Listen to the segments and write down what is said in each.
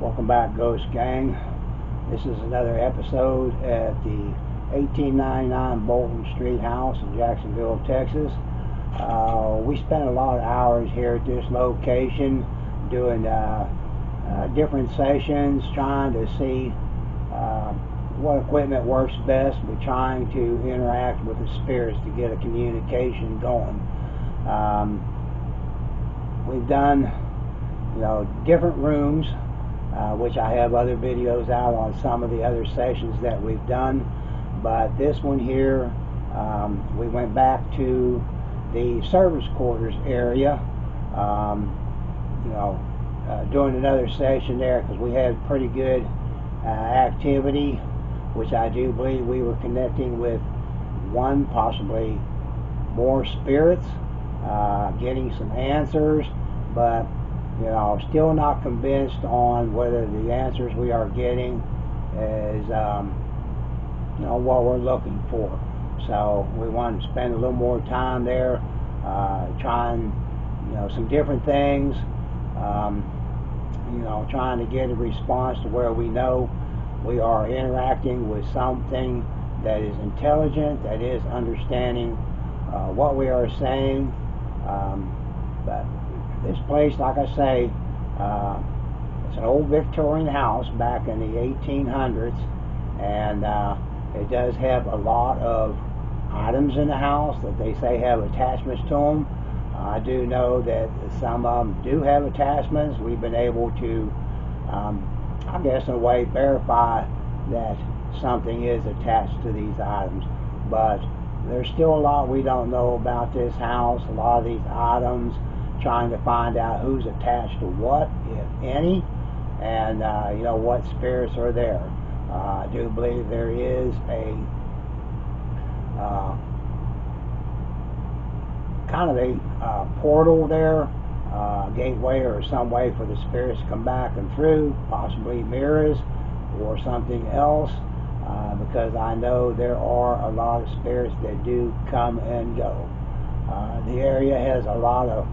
Welcome back, Ghost Gang. This is another episode at the 1899 Bolton Street house in Jacksonville, Texas. We spent a lot of hours here at this location doing different sessions, trying to see what equipment works best, but trying to interact with the spirits to get a communication going. We've done different rooms, which I have other videos out on some of the other sessions that we've done, but this one here, we went back to the service quarters area, doing another session there because we had pretty good activity, which I do believe we were connecting with one, possibly more spirits, getting some answers, but still not convinced on whether the answers we are getting is what we're looking for. So we wanted to spend a little more time there, trying some different things, trying to get a response to where we know we are interacting with something that is intelligent, that is understanding what we are saying. But this place, like I say, it's an old Victorian house back in the 1800s, and it does have a lot of items in the house that they say have attachments to them. I do know that some of them do have attachments. We've been able to, I guess in a way, verify that something is attached to these items. But there's still a lot we don't know about this house, a lot of these items, trying to find out who's attached to what, if any, and what spirits are there. I do believe there is a kind of a portal there, gateway or some way for the spirits to come back and through, possibly mirrors or something else, because I know there are a lot of spirits that do come and go. The area has a lot of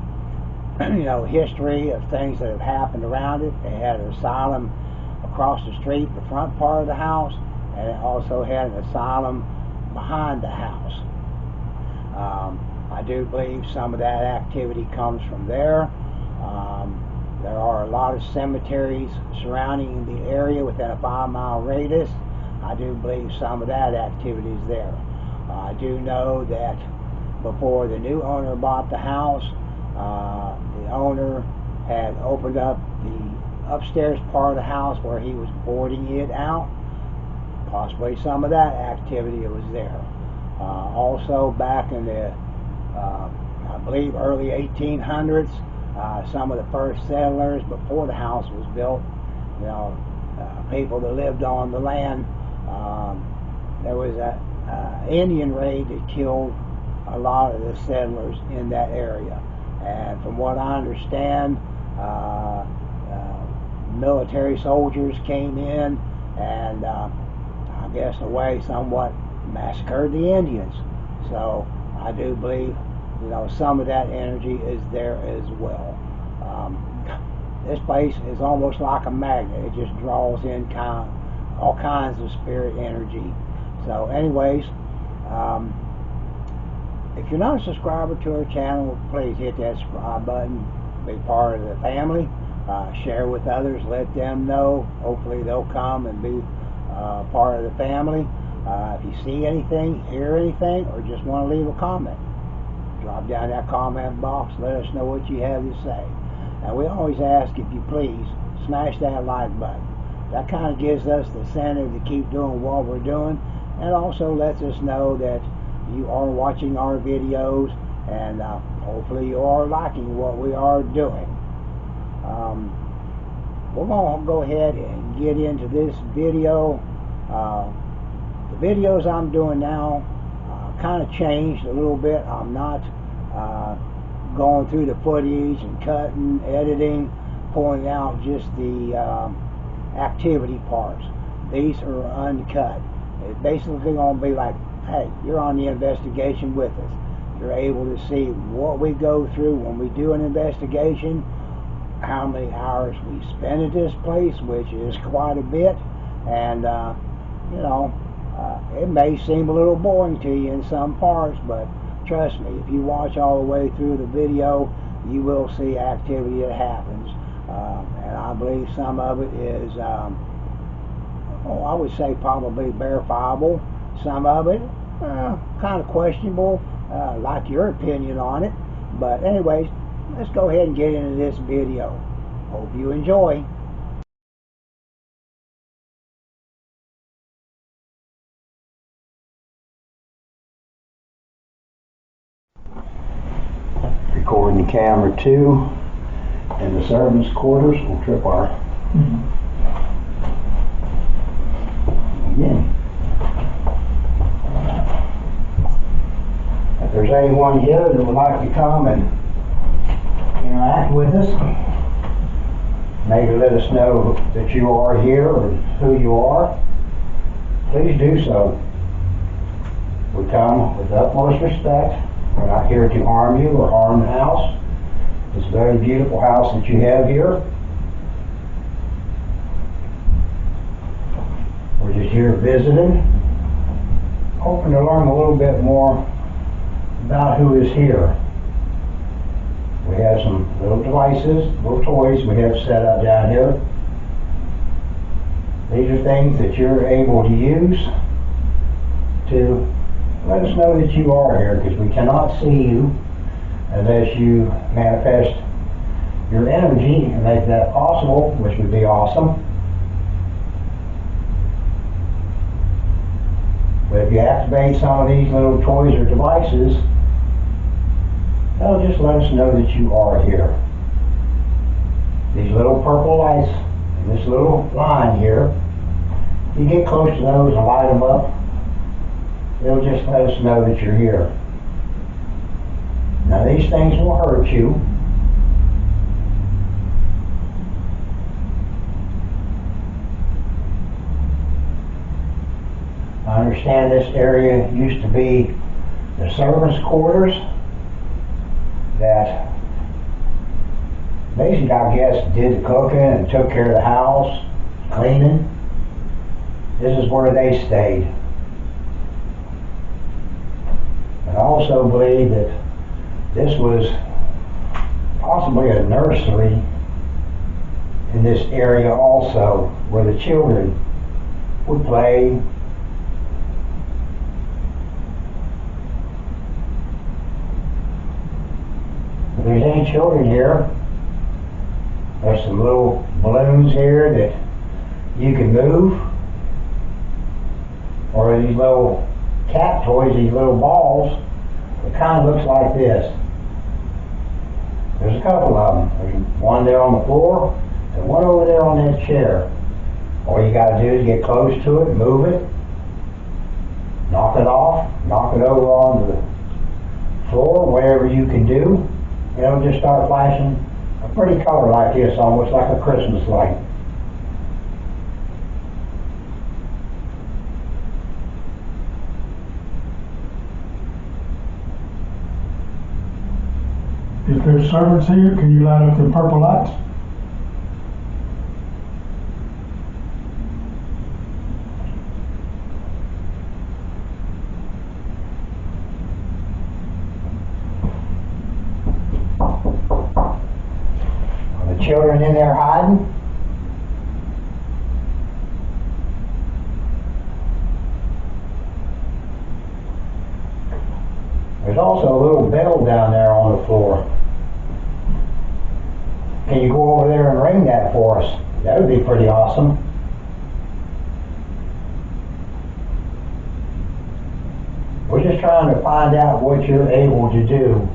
history of things that have happened around it. They had an asylum across the street, the front part of the house, and it also had an asylum behind the house. I do believe some of that activity comes from there. There are a lot of cemeteries surrounding the area within a 5-mile radius. I do believe some of that activity is there. I do know that before the new owner bought the house, the owner had opened up the upstairs part of the house where he was boarding it out. Possibly some of that activity was there. Also back in the I believe early 1800s, some of the first settlers before the house was built, people that lived on the land, there was a Indian raid that killed a lot of the settlers in that area. And from what I understand, military soldiers came in and I guess in a way somewhat massacred the Indians. So I do believe some of that energy is there as well. This place is almost like a magnet. It just draws in all kinds of spirit energy. So anyways, if you're not a subscriber to our channel, please hit that subscribe button, be part of the family, share with others, let them know. Hopefully they'll come and be part of the family. If you see anything, hear anything, or just want to leave a comment, drop down that comment box, let us know what you have to say. And we always ask, if you please, smash that like button. That kind of gives us the incentive to keep doing what we're doing, and also lets us know that you are watching our videos, and hopefully you are liking what we are doing. We're going to go ahead and get into this video. The videos I'm doing now kind of changed a little bit. I'm not going through the footage and cutting, editing, pulling out just the activity parts. These are uncut. It's basically going to be like, hey, you're on the investigation with us. You're able to see what we go through when we do an investigation, how many hours we spend at this place, which is quite a bit, and it may seem a little boring to you in some parts, but trust me, if you watch all the way through the video, you will see activity that happens, and I believe some of it is, I would say probably verifiable. Some of it kind of questionable, like your opinion on it. But anyways, let's go ahead and get into this video. Hope you enjoy. Recording camera 2 in the servants' quarters. We'll trip our again. If there's anyone here that would like to come and interact with us, maybe let us know that you are here or who you are, please do so. We come with utmost respect. We're not here to harm you or harm the house. It's a very beautiful house that you have here. We're just here visiting, hoping to learn a little bit more about who is here. We have some little devices, little toys we have set up down here. These are things that you're able to use to let us know that you are here, because we cannot see you unless you manifest your energy and make that possible, which would be awesome. But if you activate some of these little toys or devices, that'll just let us know that you are here. These little purple lights and this little line here, you get close to those and light them up, it'll just let us know that you're here. Now these things will hurt you. I understand this area used to be the servants' quarters that basically, I guess, did the cooking and took care of the house, cleaning. This is where they stayed. I also believe that this was possibly a nursery in this area also, where the children would play. If there's any children here, there's some little balloons here that you can move, or these little cat toys, these little balls. It kind of looks like this. There's a couple of them. There's one there on the floor and one over there on that chair. All you got to do is get close to it, move it, knock it off, knock it over on the floor, whatever you can do. And it'll just start flashing a pretty color like this, almost like a Christmas light. If there's servants here, can you light up the purple lights? Are the children in there hiding? There's also a little bell down there on the floor. Can you go over there and ring that for us? That would be pretty awesome. We're just trying to find out what you're able to do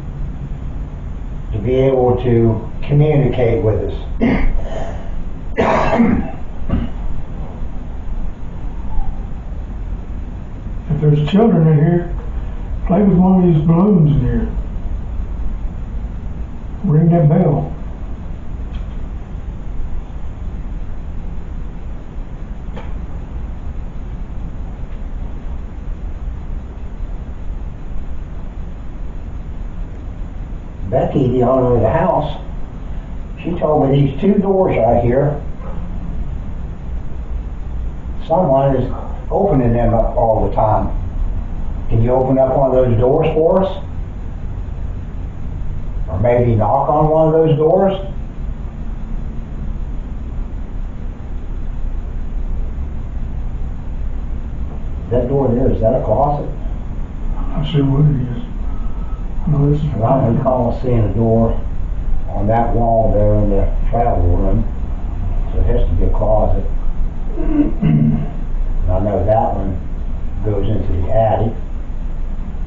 to be able to communicate with us. If there's children in here, play with one of these balloons in here. Ring that bell. Becky, the owner of the house, She told me these two doors right here, someone is opening them up all the time. Can you open up one of those doors for us? Or maybe knock on one of those doors? That door there, is that a closet? I'm not sure what it is. No, this is. I don't recall seeing a door on that wall there in the travel room, so it has to be a closet. And I know that one goes into the attic.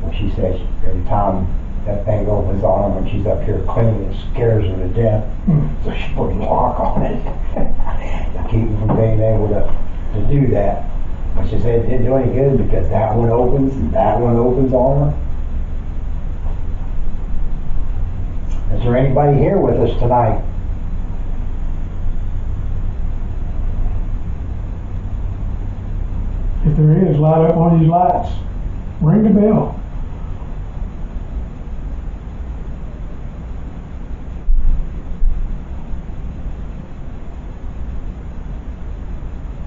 Well, she says every time that thing opens on her when she's up here cleaning, it scares her to death. So she put a lock on it to keep her from being able to do that. But she said it didn't do any good because that one opens and that one opens on her. Is there anybody here with us tonight? If there is, light up one of these lights. Ring the bell.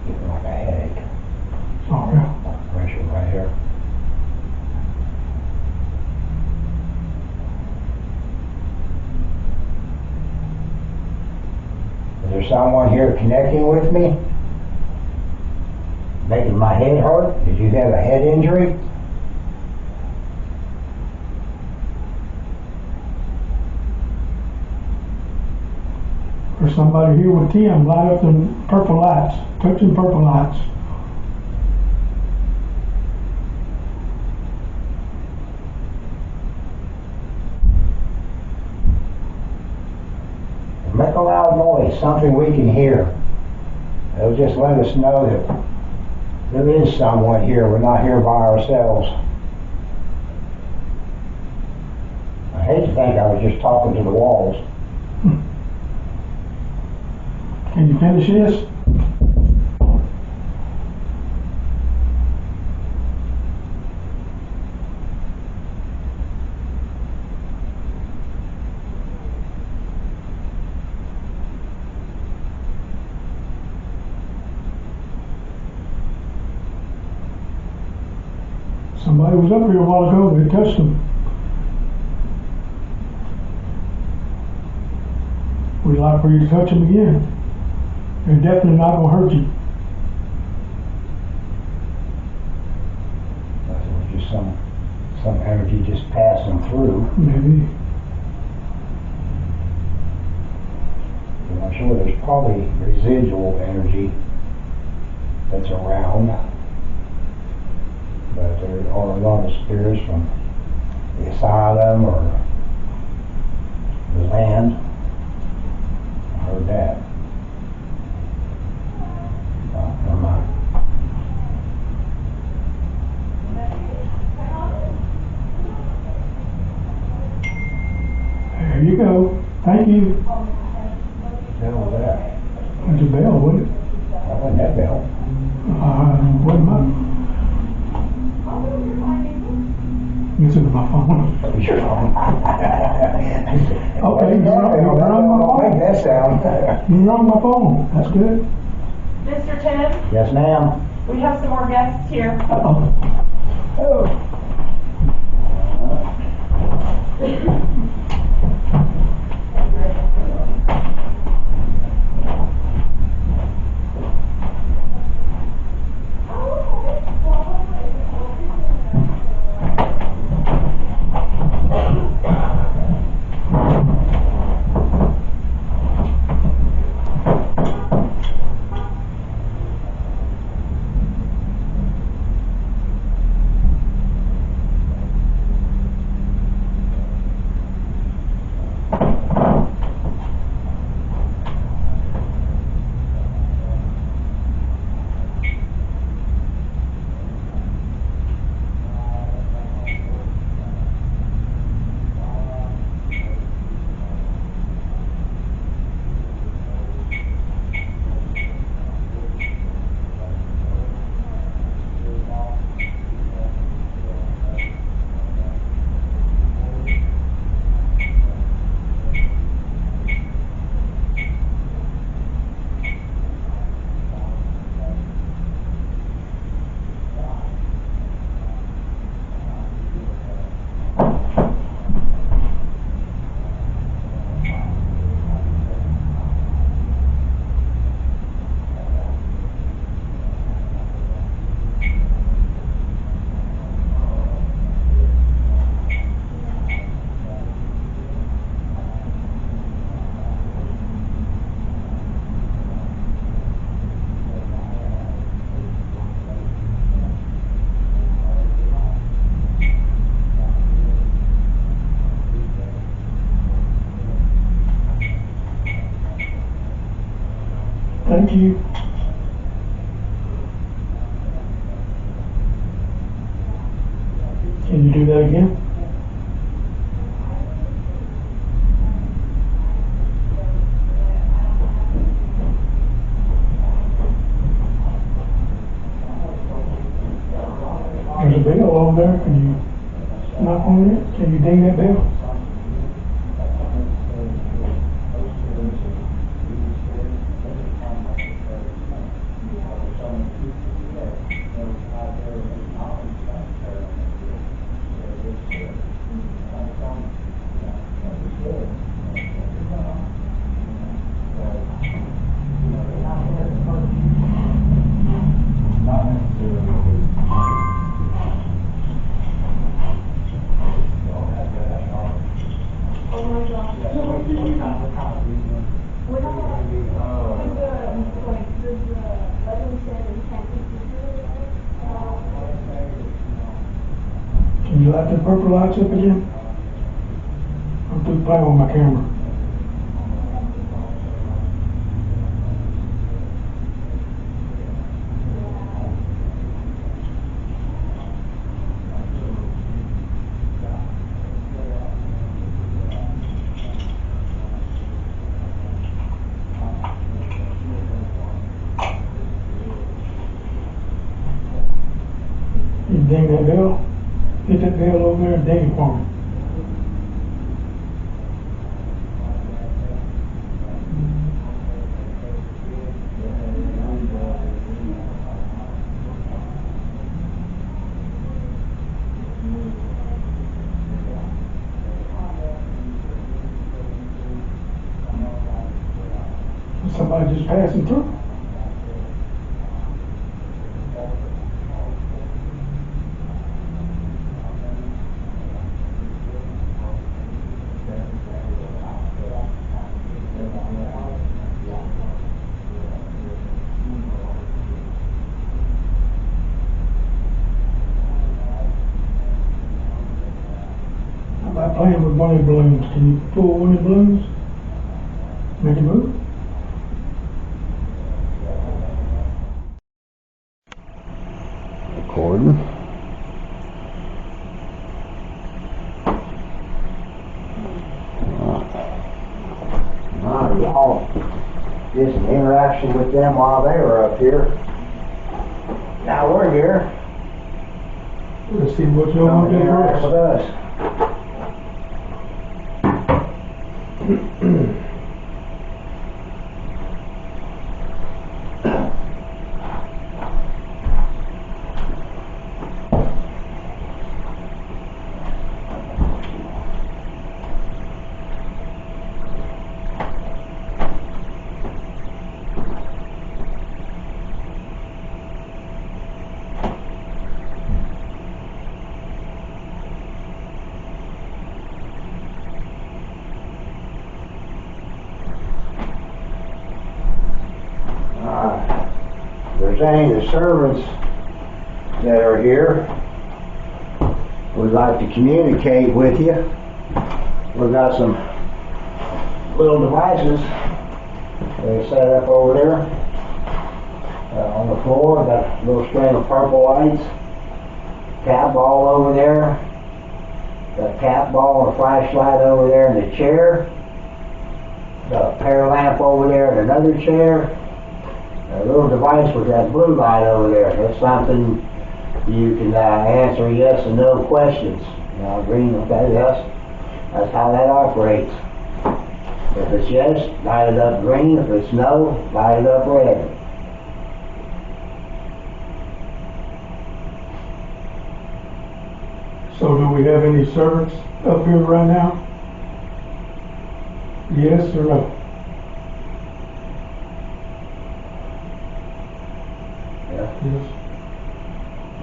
Getting like a headache. Oh, yeah. Pressure right here. Is there someone here connecting with me? Making my head hurt? Did you have a head injury? There's somebody here with Tim. Light up them purple lights. Touch them purple lights. Make a loud noise, something we can hear. It'll just let us know that there is someone here. We're not here by ourselves. I hate to think I was just talking to the walls. Can you finish this? Somebody was up here a while ago. They touched them. We'd like for you to touch them again. They're definitely not going to hurt you. It was just some energy just passing through. Maybe. And I'm sure there's probably residual energy that's around. But there are a lot of spirits from the asylum or the land. I heard that. Never mind. There you go. Thank you. What the hell was that? That's a bell, wasn't it? That wasn't that bell. Wasn't mine. It's in my phone. Your phone. Okay, you're on my phone. Make that sound. You're on my phone. That's good. Mr. Tim, Yes, ma'am. we have some more guests here. Uh-oh. Oh. Thank you. Can you do that again? There's a bell over there. Can you knock on it? Can you ding that bell? Can you light the purple lights up again? I'm through playing with my camera. You ding that bell? Hit that bell over there and ding it for me. Somebody just passing through. How about playing with one of the balloons? Can you pull one of the balloons? Make it move? Recording. Y'all did some interaction with them while they were up here. Now we're here. Let's see what y'all want to do Interact with first. us. If there's any of the servants that are here would like to communicate with you, we've got some little devices they set up over there on the floor. Got a little string of purple lights, cat ball over there, got a cat ball and a flashlight over there in the chair, got a pear lamp over there in another chair. A little device with that blue light over there. That's something you can answer yes and no questions. Green, okay, yes. That's how that operates. If it's yes, light it up green. If it's no, light it up red. So do we have any servants up here right now? Yes or no? Yeah. Yes.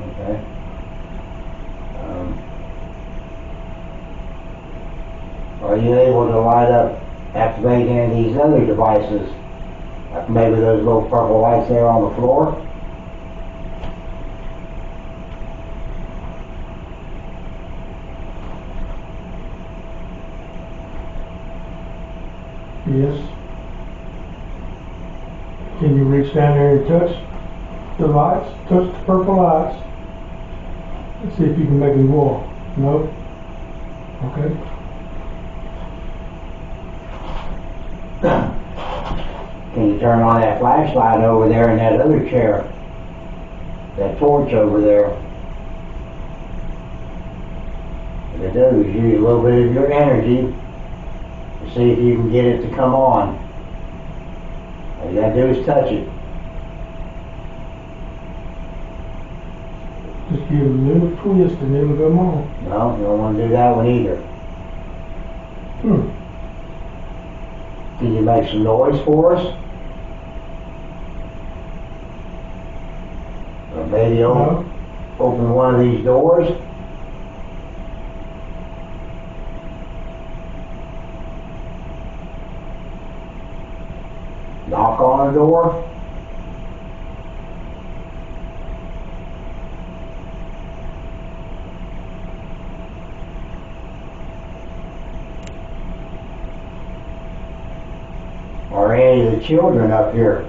Okay. Are you able to light up, activate any of these other devices? Like maybe those little purple lights there on the floor? Yes. Can you reach down there and touch the lights, touch the purple lights, and see if you can make them go off? No? Okay. Can you turn on that flashlight over there in that other chair? That torch over there? If it does, use a little bit of your energy to see if you can get it to come on. All you gotta do is touch it. Just give it a little twist and it'll come on. No, you don't want to do that one either. Can you make some noise for us? Or maybe open one of these doors? Knock on a door? Or any of the children up here?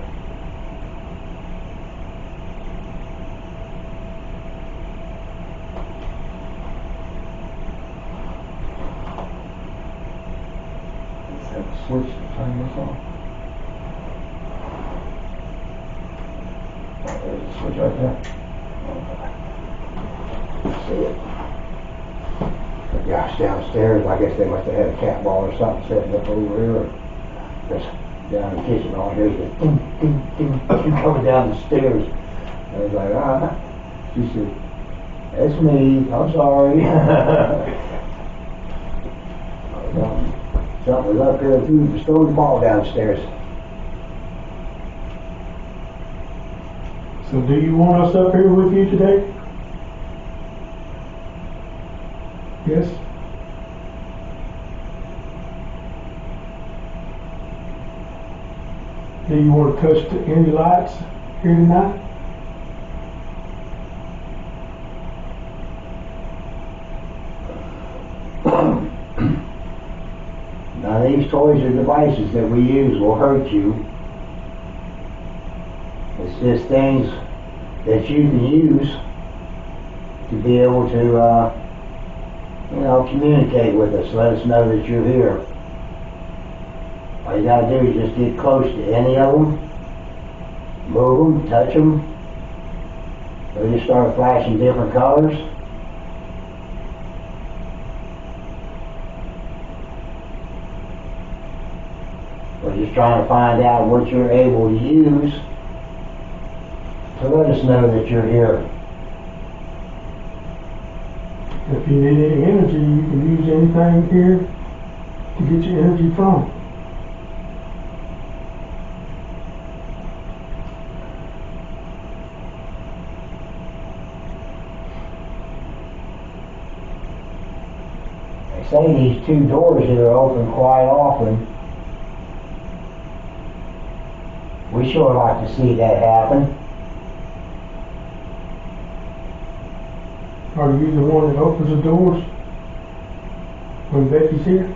Just have to switch to turn this on. There's a switch right there. See it. The guys downstairs, I guess they must have had a cat ball or something sitting up over here. Just down in the kitchen, all here's the ding, ding, ding, ding, coming down the stairs. I was like, She said, it's me, I'm sorry. Something was up here too, stole the ball downstairs. So do you want us up here with you today? Yes? Do you want to touch any lights here tonight? Now these toys or devices that we use will hurt you. It's just things that you can use to be able to, communicate with us, let us know that you're here. All you gotta do is just get close to any of them, move them, touch them. They just start flashing different colors. We're just trying to find out what you're able to use to let us know that you're here. If you need any energy, you can use anything here to get your energy from. They say these two doors that are open quite often. We sure like to see that happen. Are you the one that opens the doors when Becky's here?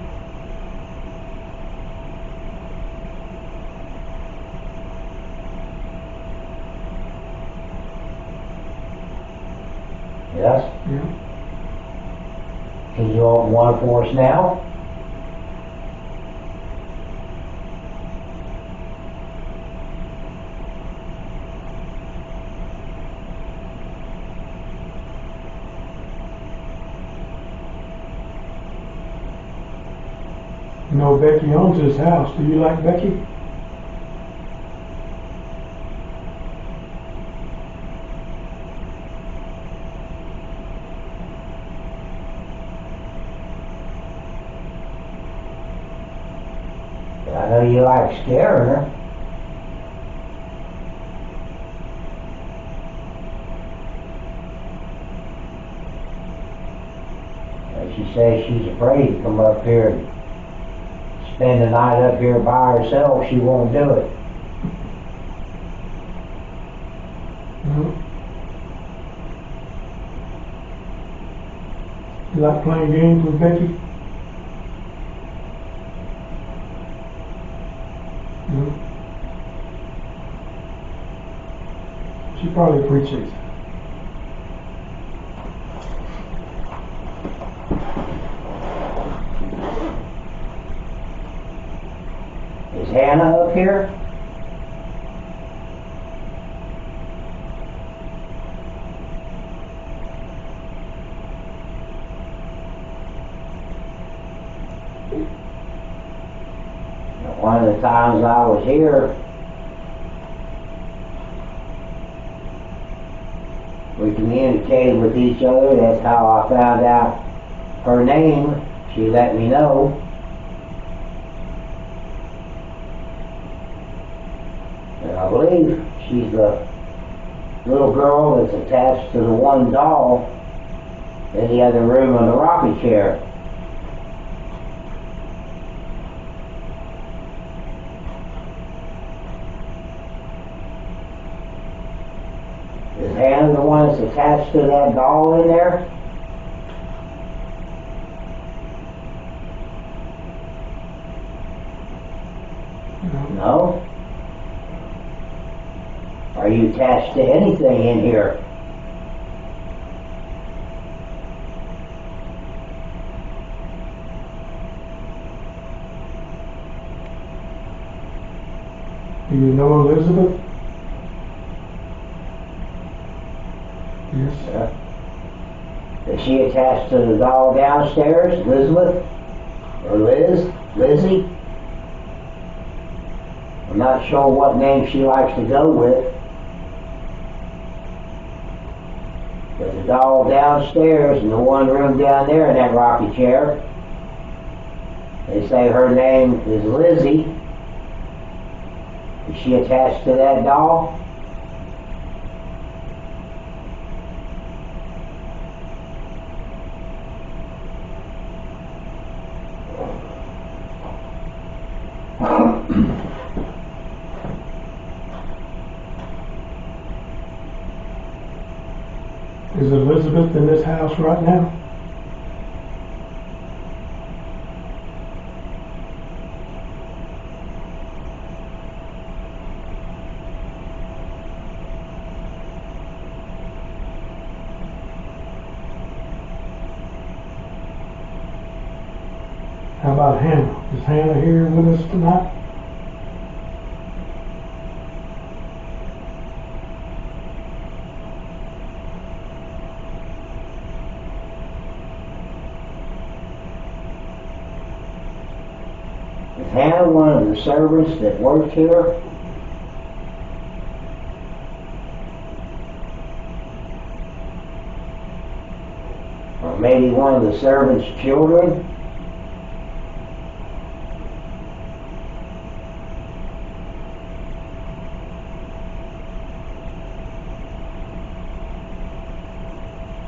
Yes? Yeah. Can you open one for us now? You know Becky owns this house. Do you like Becky? I know you like scaring her. And she says she's afraid to come up here and spend the night up here by herself. She won't do it. No. You like playing games with Becky? No. She probably appreciates it. Is Hannah up here? One of the times I was here, we communicated with each other. That's how I found out her name. She let me know. And I believe she's the little girl that's attached to the one doll in the other room on the rocking chair. Is Hannah the one that's attached to that doll in there? No? Are you attached to anything in here? Do you know Elizabeth? Yes. Is she attached to the doll downstairs, Elizabeth? Or Liz? Lizzie? I'm not sure what name she likes to go with. There's a doll downstairs in the one room down there in that rocking chair. They say her name is Lizzie. Is she attached to that doll? Is Elizabeth in this house right now? How about Hannah? Is Hannah here with us tonight? Is Hannah one of the servants that work here? Or maybe one of the servants' children?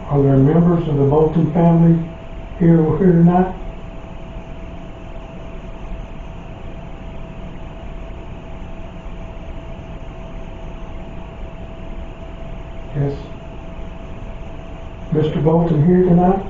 Are there members of the Bolton family here tonight? Yes. Mr. Bolton here tonight?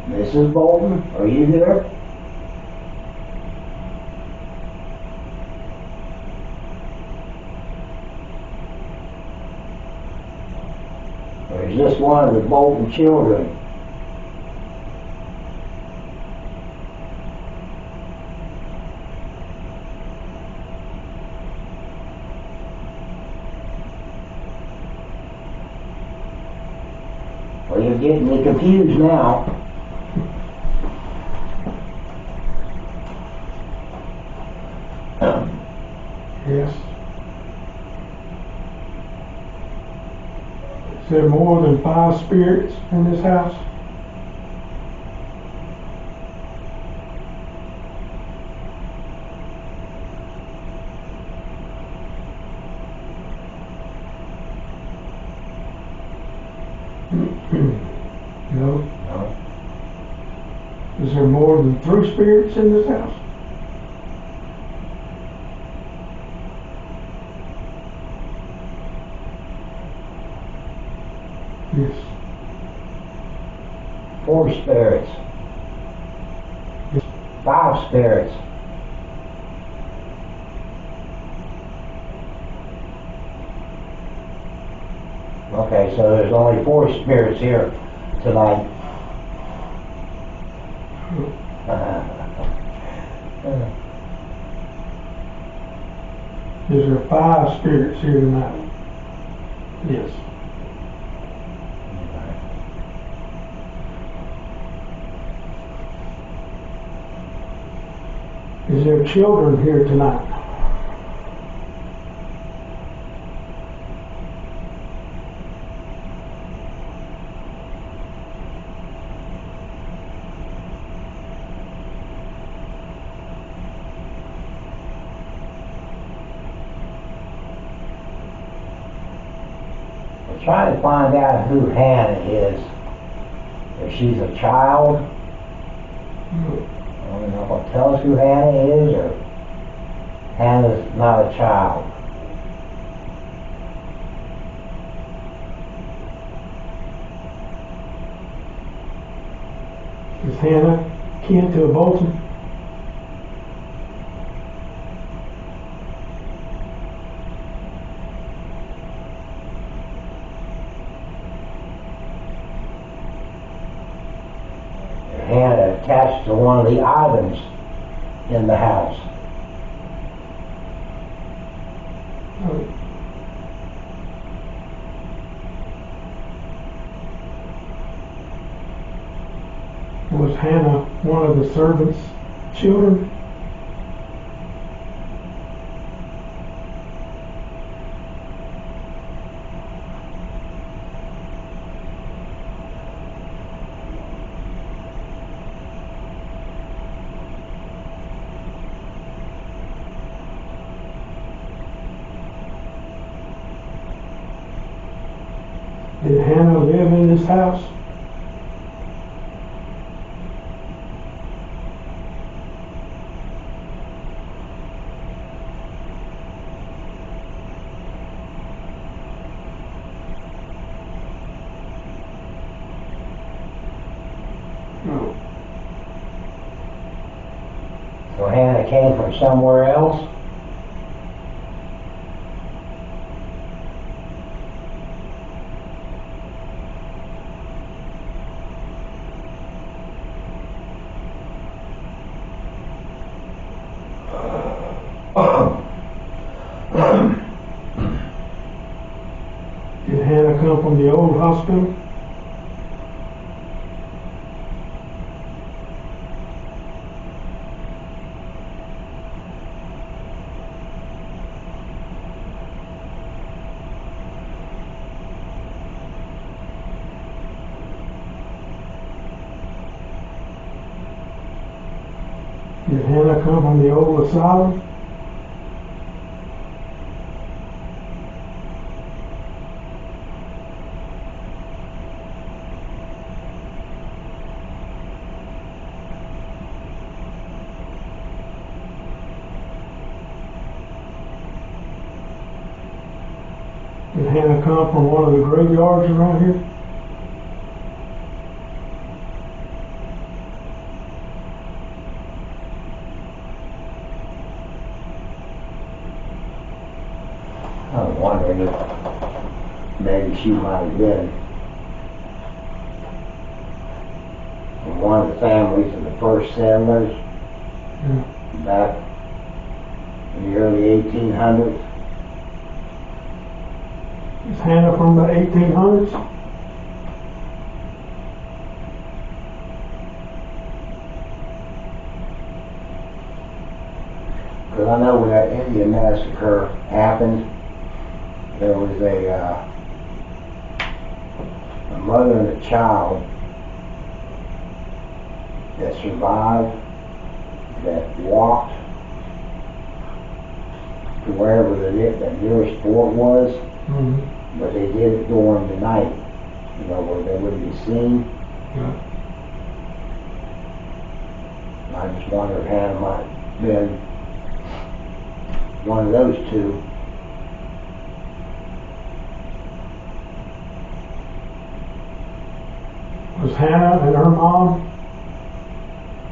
Mrs. Bolton, are you here? Or is this one of the Bolton children? Well, you're getting me confused now. Yes. Is there more than 5 spirits in this house? No. No. Is there more than 3 spirits in this house? Do 4 spirits. 5 spirits. Okay, so there's only 4 spirits here tonight. Is there 5 spirits here tonight? Yes. Is there children here tonight? We're trying to find out who Hannah is. If she's a child. I don't know if tell us who Hannah is, or Hannah's not a child. Is Hannah kin to a Bolton? Hannah attached to one of the items in the house. Was Hannah one of the servants' children? Did Hannah live in this house? No. So Hannah came from somewhere else? Did Hannah come from the old hospital? Did Hannah come from the old asylum? Did Hannah come from one of the graveyards around here? I'm wondering if maybe she might have been from one of the families of the first settlers back in the early 1800s. Is Hannah from the 1800s? Because I know when that Indian massacre happened, there was a mother and a child that survived, that walked to wherever the nearest fort was, but they did it during the night, you know, where they wouldn't be seen. Yeah. And I just wonder if Hannah might have been one of those two. Was Hannah and her mom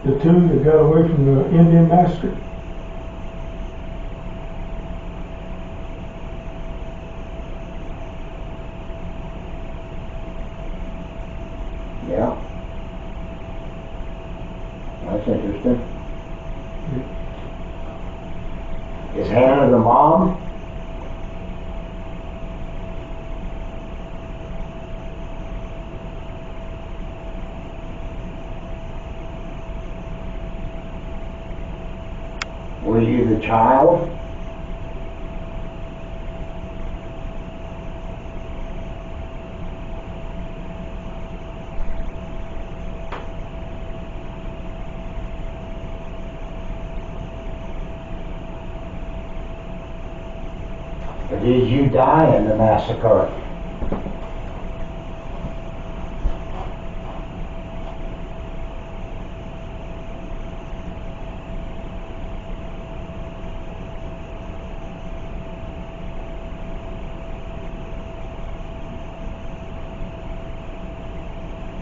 the two that got away from the Indian massacre? Yeah. That's interesting. Is Hannah the mom? Were you the child? Or did you die in the massacre?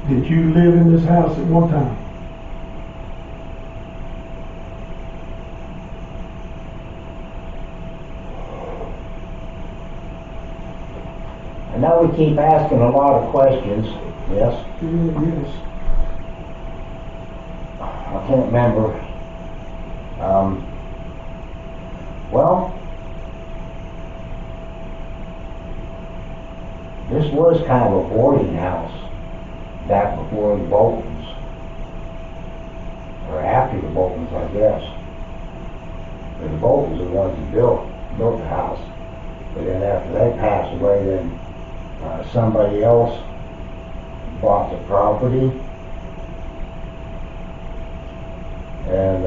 Did you live in this house at one time? I know we keep asking a lot of questions. Yes? Yes. I can't remember. Well, this was kind of a boarding house back before the Boltons, or after the Boltons, I guess. But the Boltons are the ones that built the house. But then after they passed away, then somebody else bought the property, and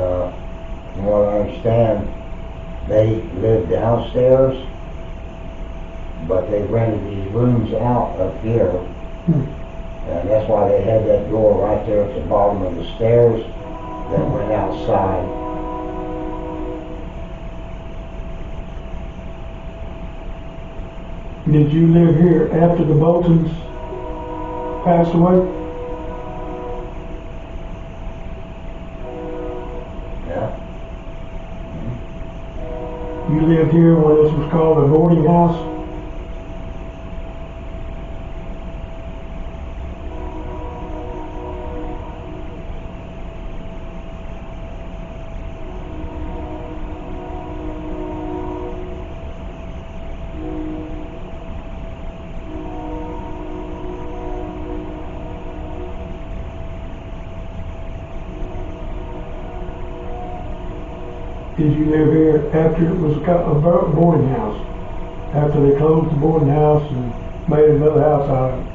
from what I understand, they lived downstairs, but they rented these rooms out up here, and that's why they had that door right there at the bottom of the stairs that went outside. Did you live here after the Boltons passed away? Yeah. You lived here when this was called a boarding house? Did you live here after it was a boarding house? After they closed the boarding house and made another house out of it?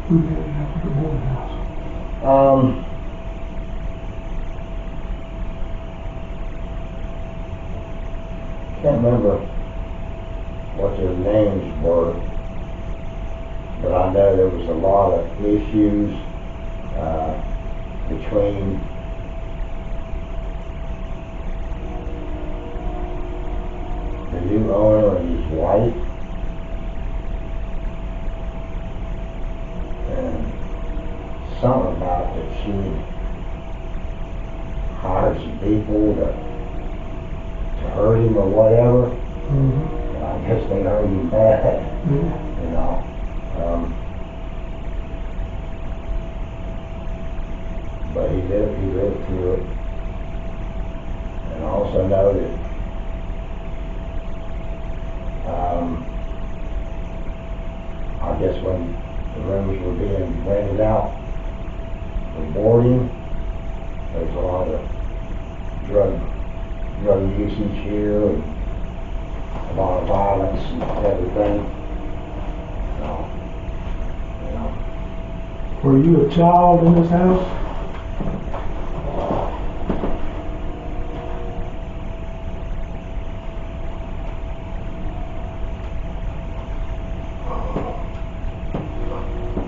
Who did it after the boarding house? Can't remember what their names were, but I know there was a lot of issues between the new owner and his wife, and something about that she hired some people to hurt him or whatever. Mm-hmm. And I guess they hurt him bad, Yeah. you know. But he lived through it. And I also know that I guess when the rooms were being rented out for boarding, there's a lot of drug usage here and a lot of violence and everything. So, you know. Were you a child in this house?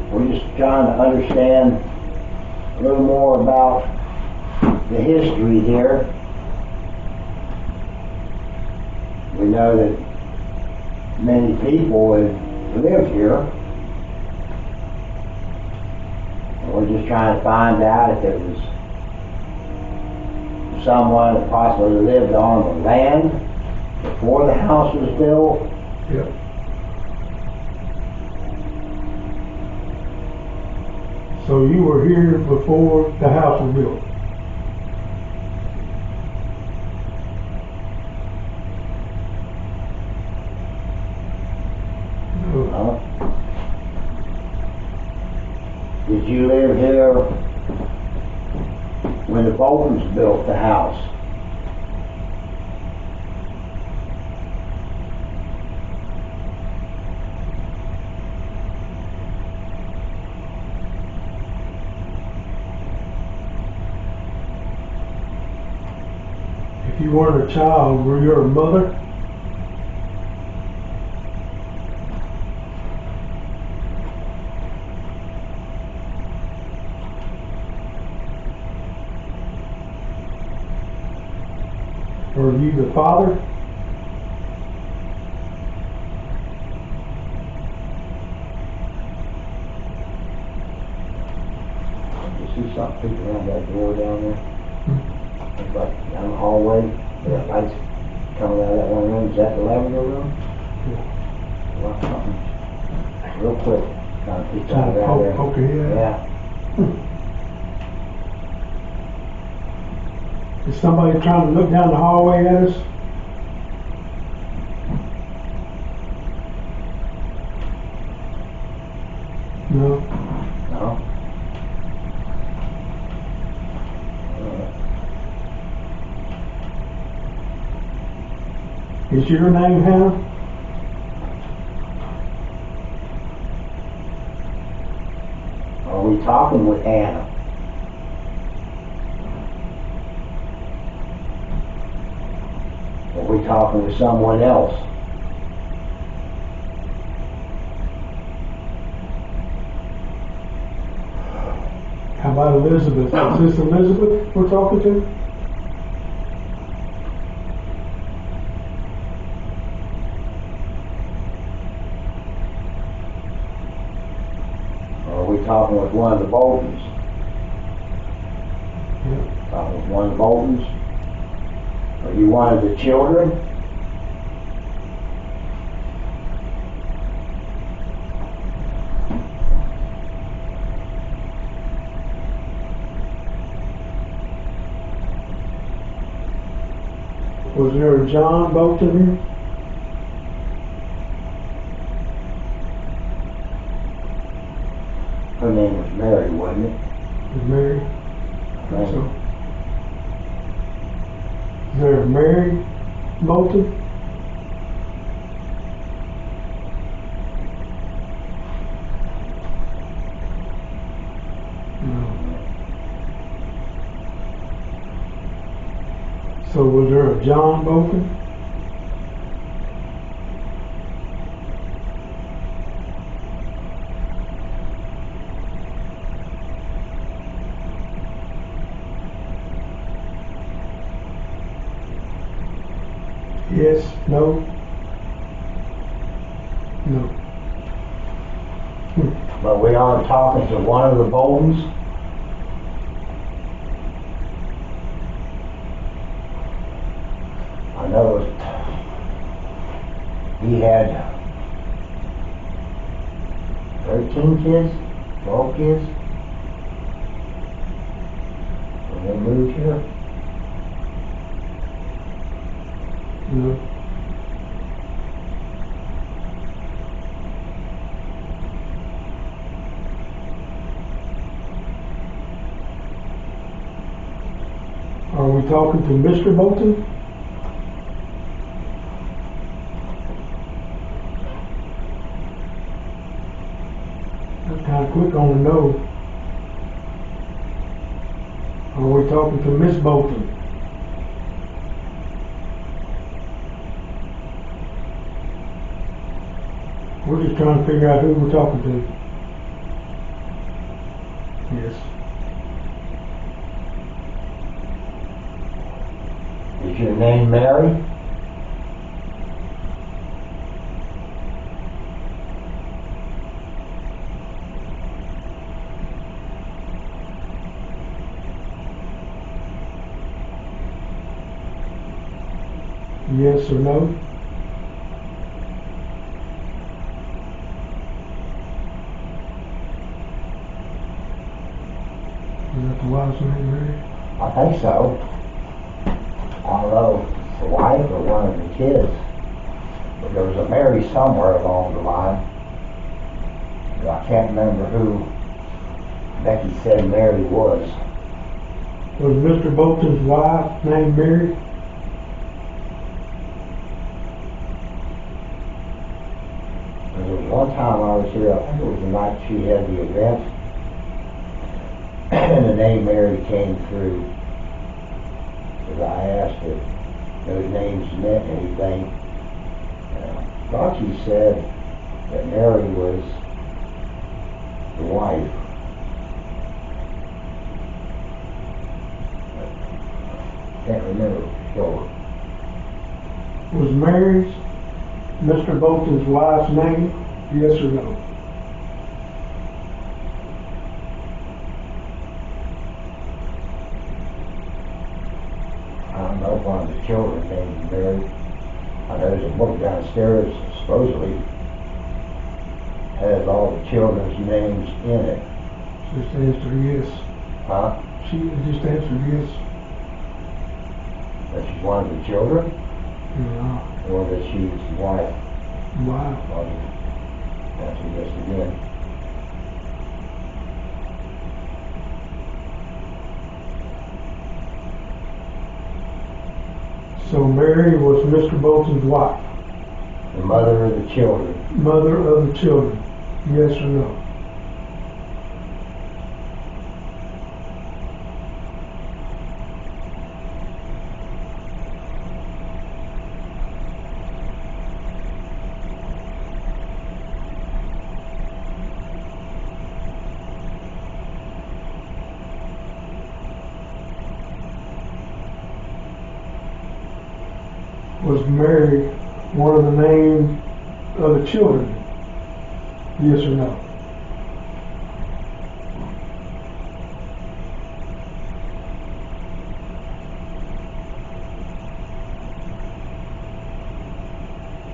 We're just trying to understand a little more about the history here. We know that many people have lived here. And we're just trying to find out if it was someone that possibly lived on the land before the house was built. Yep. So you were here before the house was built? No. Did you live here when the Boltons built the house? If you weren't a child, were you a mother? Or are you the father? You see something peeking around that door down there? It's like down the hallway, that lights coming out of that one room. Is that the lavender room? Well, something real quick, kind of peeked out of that there. Poke your head. Yeah. Is somebody trying to look down the hallway at us? No. No? Is your name Hannah? Are we talking with Anna? Are we talking with someone else? How about Elizabeth? Is this Elizabeth we're talking to? Or are we talking with one of the Boltons? Yep. Talking with one of the Boltons? Are you one of the children? Was there a John Bolton here? Her name was Mary, wasn't it? Is Mary? I think so. Is there a Mary Bolton? No. So was there a John Bolton? Yes, no, no. But we are talking to one of the Boltons? I know he had 13 kids, 12 kids when they moved here. No. Are we talking to Mr. Bolton? That's kind of quick on the no. Are we talking to Miss Bolton? We're just trying to figure out who we're talking to. Yes. Is your name Mary? Yes or no? Is that the wife's name, Mary? I think so. I don't know if it's the wife or one of the kids, but there was a Mary somewhere along the line. And I can't remember who Becky said Mary was. Was Mr. Bolton's wife named Mary? There was one time I was here, I think it was the night she had the event, and the name Mary came through. Because I asked if those names meant anything. I thought she said that Mary was the wife. But I can't remember for sure. Was Mary's Mr. Bolton's wife's name? Yes or no? I don't know if one of the children named Mary. I know there's a book downstairs that supposedly has all the children's names in it. Just answer yes. Huh? She just answered yes. That she's one of the children? No. Or that she's the wife? Wow. I'll answer yes again. So Mary was Mr. Bolton's wife, The mother of the children. mother of the children. Yes or no? Was Mary one of the names of the children? Yes or no?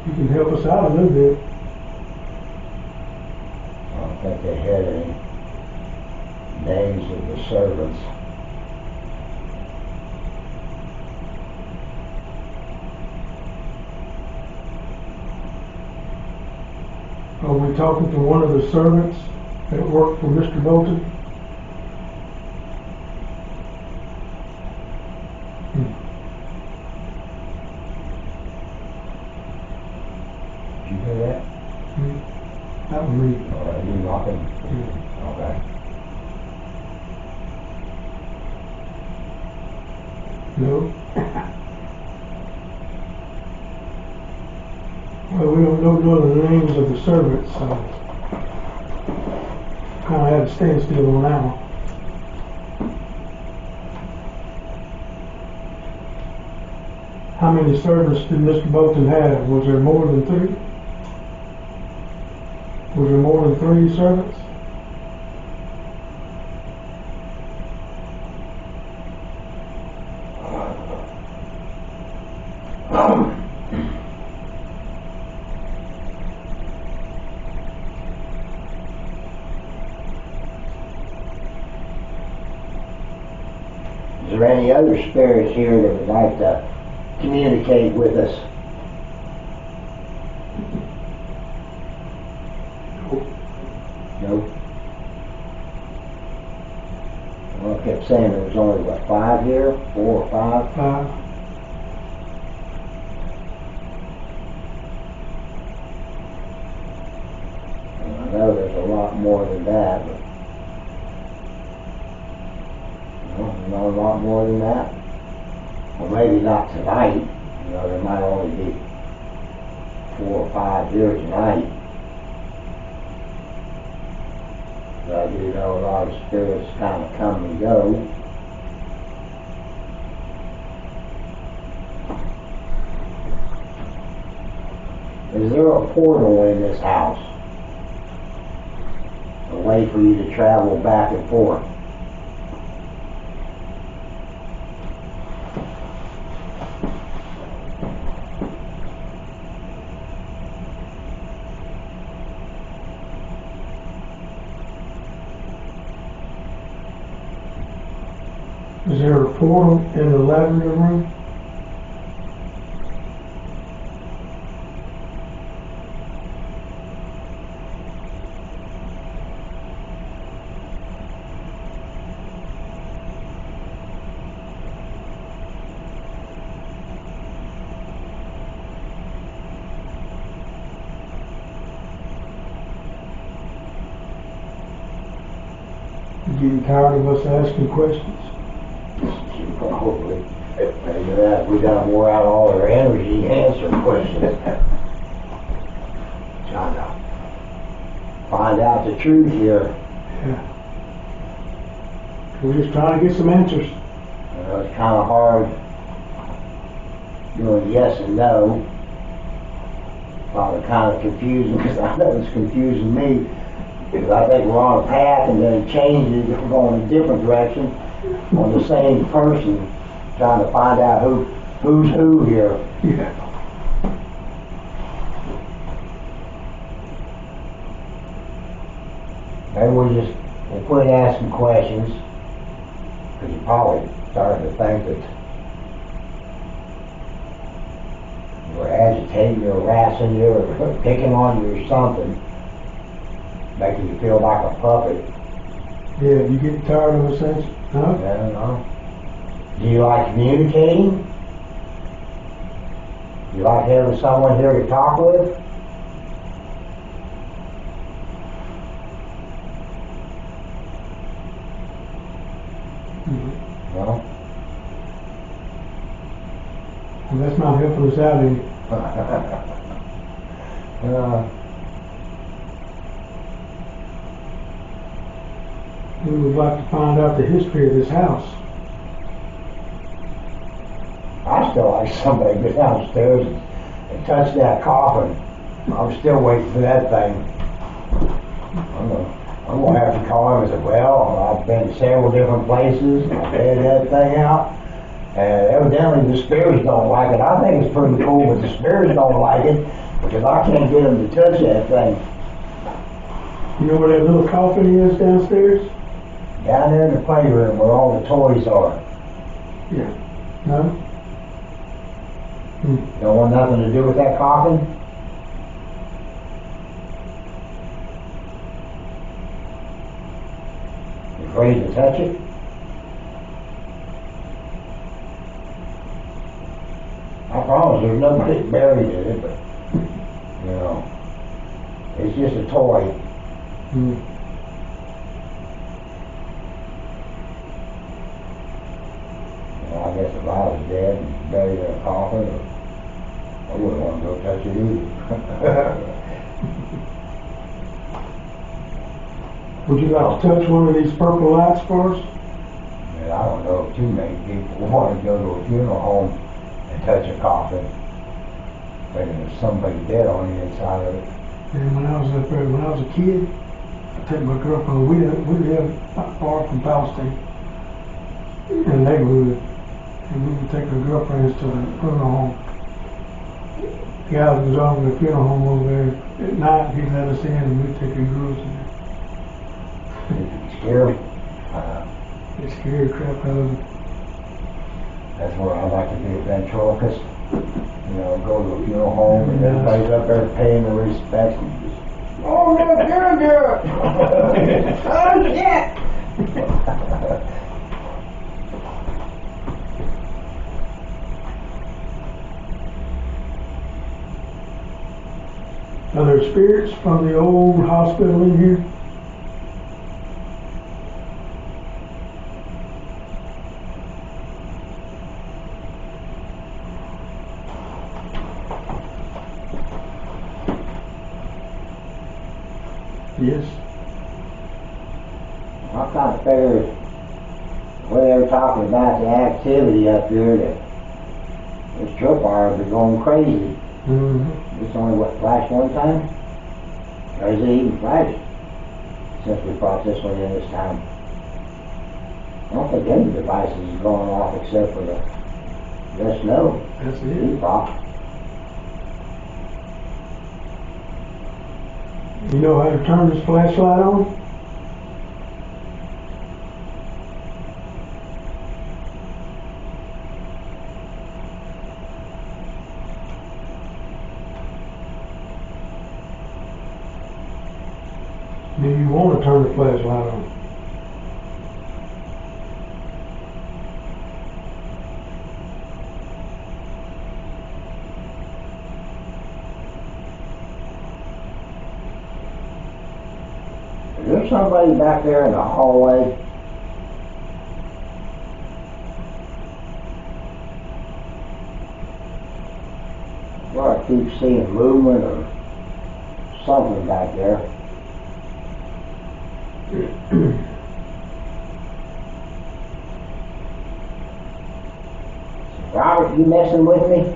You can help us out a little bit. I don't think they had any names of the servants. Are we talking to one of the servants that worked for Mr. Bolton? Did you hear that? That was me. You knocking? Yeah. Okay. No? Well, we don't know the names of the servants, so kind of had a standstill on that one. How many servants did Mr. Bolton have? Was there more than 3? Was there more than 3 servants? Is there any other spirits here that would like to communicate with us? No. Well, I kept saying there was only, 5 here? 4 or 5? 5. And I know there's a lot more than that, but not a lot more than that. Well, maybe not tonight. There might only be 4 or 5 here tonight. But I do know a lot of spirits kind of come and go. Is there a portal in this house? A way for you to travel back and forth? Is there a portal in the lavender room? You getting tired of us asking questions? Probably. Maybe that we gotta wear out all our energy answering questions. Trying to find out the truth here. Yeah. We're just trying to get some answers. It's kind of hard doing yes and no. Probably kind of confusing, because I know it's confusing me. Because I think we're on a path and then it changes if we're going in a different direction on the same person, trying to find out who's who here. Yeah. Maybe we'll quit asking questions, because you're probably starting to think that we're agitating you or harassing you or picking on you or something, making you feel like a puppet. Yeah, you getting tired of us answering? I don't know. Do you like communicating? Do you like having someone here to talk with? No? Well, that's not helping us out any. We would like to find out the history of this house. I still like somebody to go downstairs and touch that coffin. I'm still waiting for that thing. I'm going to have to call him and say, well, I've been to several different places, I've had that thing out, and evidently the spirits don't like it. I think it's pretty cool, but the spirits don't like it, because I can't get them to touch that thing. You know where that little coffin is downstairs? Down there in the playroom where all the toys are. Yeah. No? Don't want nothing to do with that coffin? You afraid to touch it? I promise there's nobody buried in it, but, you know, it's just a toy. I guess if I was dead and buried in a coffin, I wouldn't want to go touch it either. Would you like to touch one of these purple lights for us? And I don't know if too many people want to go to a funeral home and touch a coffin, thinking there's somebody dead on the inside of it. And when I was up there, when I was a kid, I took my girlfriend, we lived not far from Palestine, in the neighborhood. And we would take our girlfriends to the funeral home. The guy that was on the funeral home over there, at night he'd let us in and we'd take our girls in there. Scary. It scared the crap out of them. That's where I'd like to be a ventriloquist. You know, go to a funeral home and everybody's up there paying their respects. And just, oh, no, good. Oh, shit. Are there spirits from the old hospital in here? Yes. I kind of figured when they were talking about the activity up here that this tripwires are going crazy. Mm-hmm. It's only flashed one time? Or is it even flashed since we brought this one in this time? I don't think any devices is going off except for the snow. That's it. Pop. You know how to turn this flashlight on? turn the flashlight on. Is there somebody back there in the hallway? Well, I keep seeing movement or something back there. Robert, you messing with me?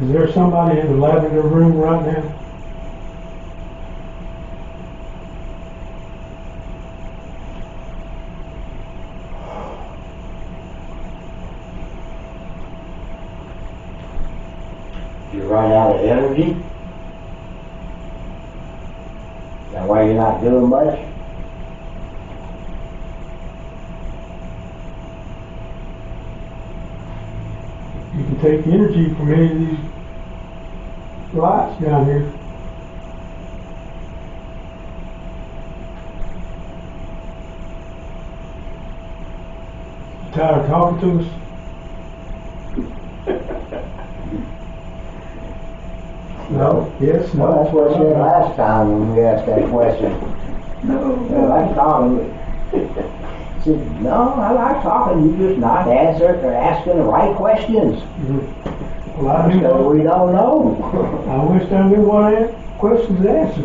Is there somebody in the lavender room right now? You run out of energy? Is that why you're not doing much? You can take energy from any of these lights down here. You tired of talking to us? No. Yes, no. Well, that's what I said last time when we asked that question. Well, I talking. I said, no, I like talking. You just not asking the right questions. Well, I knew So we don't know. I wish I knew what questions to answer.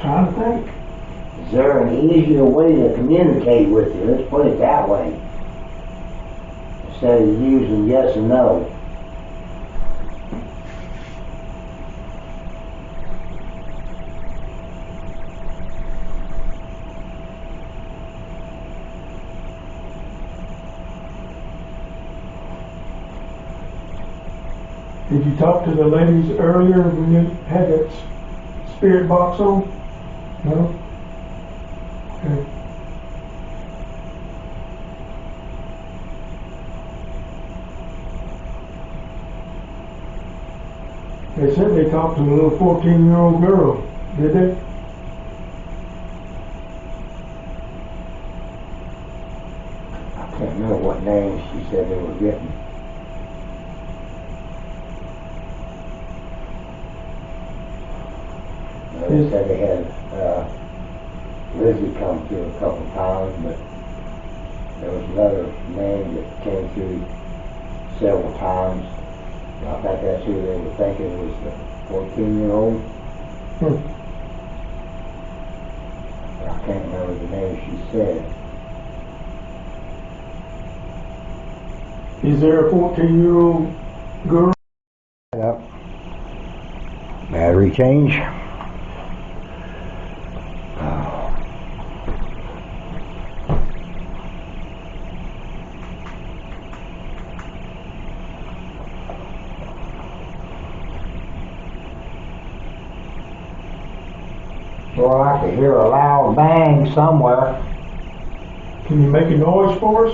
Trying to think. Is there an easier way to communicate with you? Let's put it that way. Instead of using yes and no. Did you talk to the ladies earlier when you had that spirit box on? No? Okay. They said they talked to a little 14-year-old girl. Did they? I can't remember what names she said they were getting. They said they had Lizzie come through a couple times, but there was another name that came through several times. I think that's who they were thinking was the 14-year-old. But I can't remember the name she said. Is there a 14-year-old girl? Yep. Battery change. Well, I could hear a loud bang somewhere. Can you make a noise for us?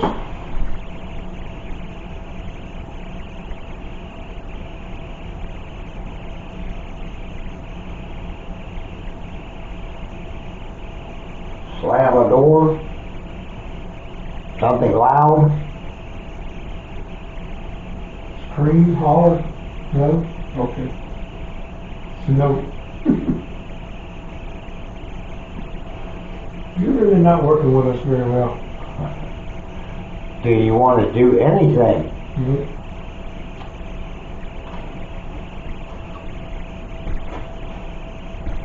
Slam a door. Something loud. Scream, holler? No? Okay. So no. You're really not working with us very well. Do you want to do anything?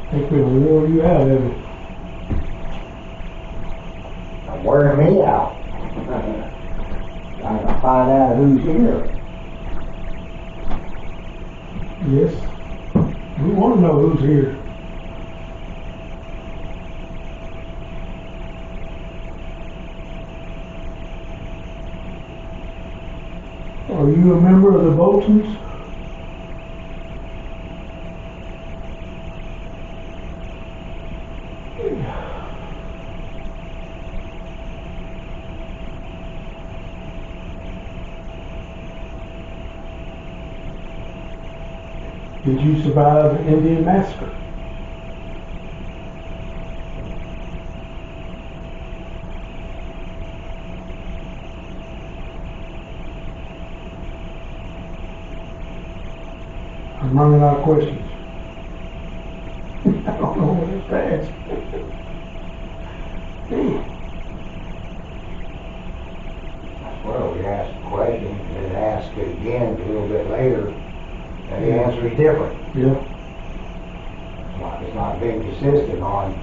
I think we'll wore you out, haven't we? Wearing me out. Trying to find out who's here. Yes. We want to know who's here. Are you a member of the Boltons? Did you survive the Indian massacre? I'm running out of questions. I don't know what else to ask. Well, we asked the question and then asked it again a little bit later, and the answer is different. Yeah. It's not being consistent on,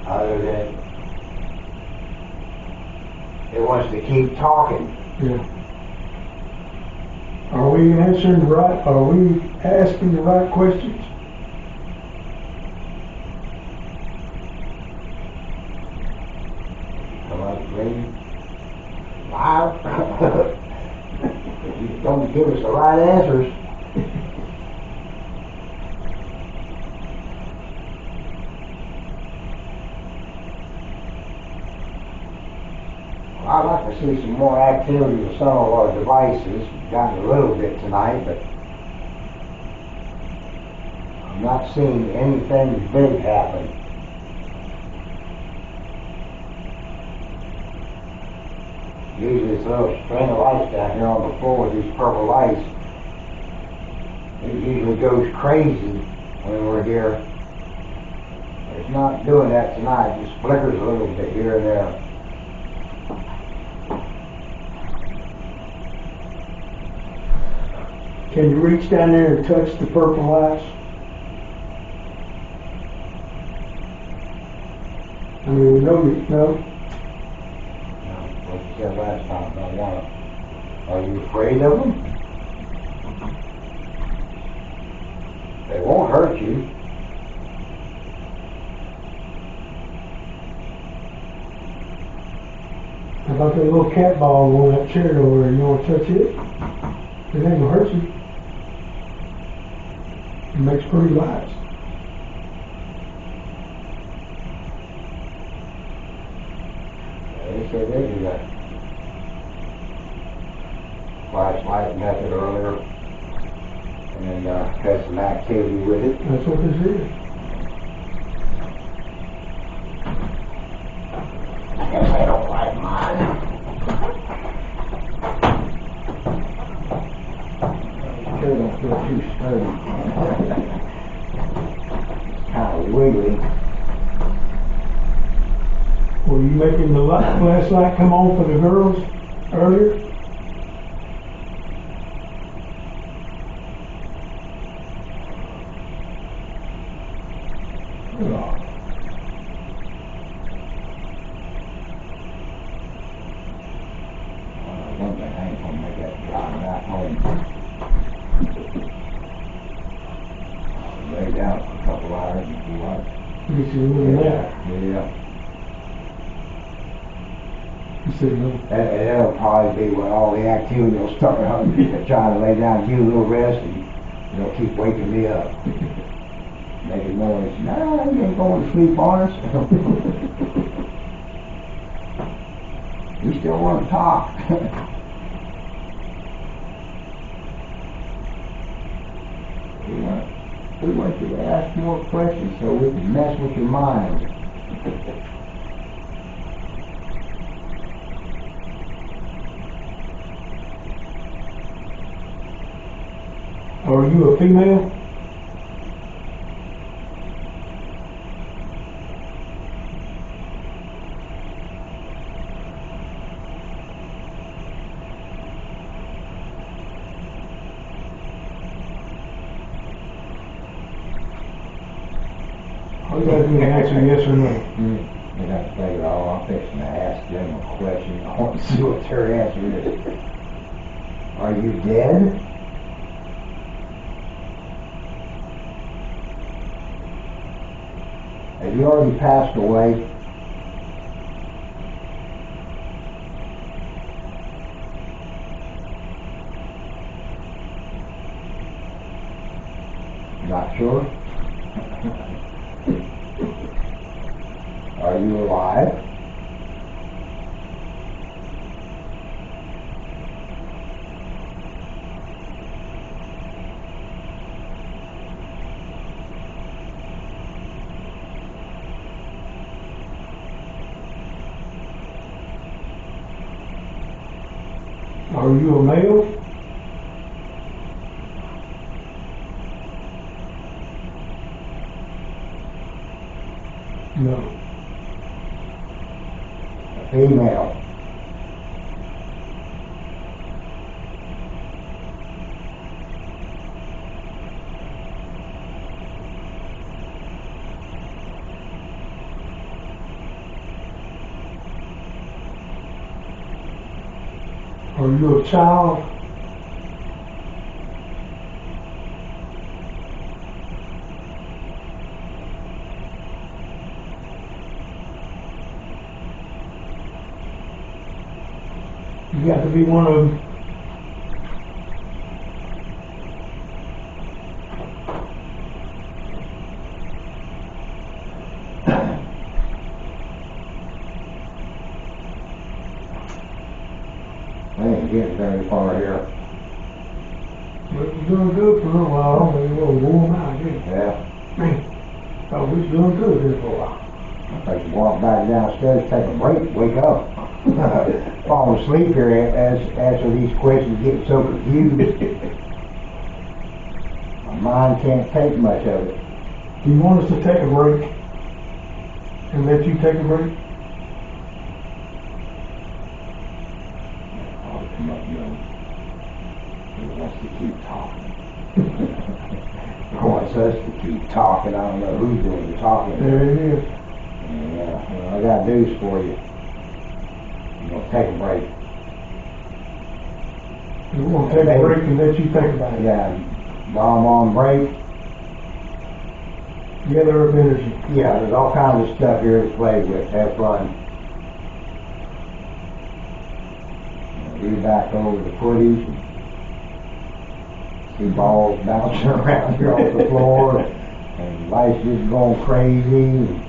other than it wants to keep talking. Yeah. Are we answering the right, are we asking the right questions? Come on, please. Live. If you don't give us the right answers. I'd like to see some more activity with some of our devices. We've gotten a little bit tonight, but I'm not seeing anything big happen. Usually this little string of lights down here on the floor with these purple lights, it usually goes crazy when we're here. It's not doing that tonight, it just flickers a little bit here and there. Can you reach down there and touch the purple lights? I mean, we know you, no? What you said last time, don't want it. Are you afraid of them? They won't hurt you. How about that little cat ball on that chair over there? You want to touch it? It ain't gonna hurt you. It makes pretty lights. They said they do that flashlight method earlier, and had some activity with it. That's what this is. I guess I don't like mine. Sure don't feel too sturdy. It's kind of wiggly. Were you making the flashlight come on for the girls earlier? One thing I ain't gonna make that drive back home. Lay down for a couple hours and see what. You see, look at that. Yeah. You see, no. And that'll probably be when all the activity will start. I'm trying to lay down and get a little rest, and they'll keep waking me up. Making noise. No, you ain't going to sleep on us. We still want to talk. We want you to ask more questions so we can mess with your mind. Are you a female? All you gotta do is answer yes or no. You have to take it all. I'm fixing to ask them a question. I want to see what their answer is. Are you dead? Have you already passed away? Not sure? Are you alive? Are you a male? No. A female. Are you a child? You got to be one of them. I ain't getting very far here. But we're doing good for a little while. We'll warm out again. Yeah. Man, thought we was doing good here for a while. I think you walk back downstairs, take a break, wake up. Fall asleep here as answer these questions, get so confused. My mind can't take much of it. Do you want us to take a break and let you take a break? Oh, come up, young. He wants to keep talking. He wants us to keep talking. I don't know who's doing the talking. There it is. Yeah, well, I got news for you. You're gonna take a break. We're going to take a break and let you think about it. Yeah, while I'm on break, Gather up energy. yeah, there's all kinds of stuff here to play with. Have fun. Be back over the footies and see balls bouncing around here off the floor, and lights just going crazy, and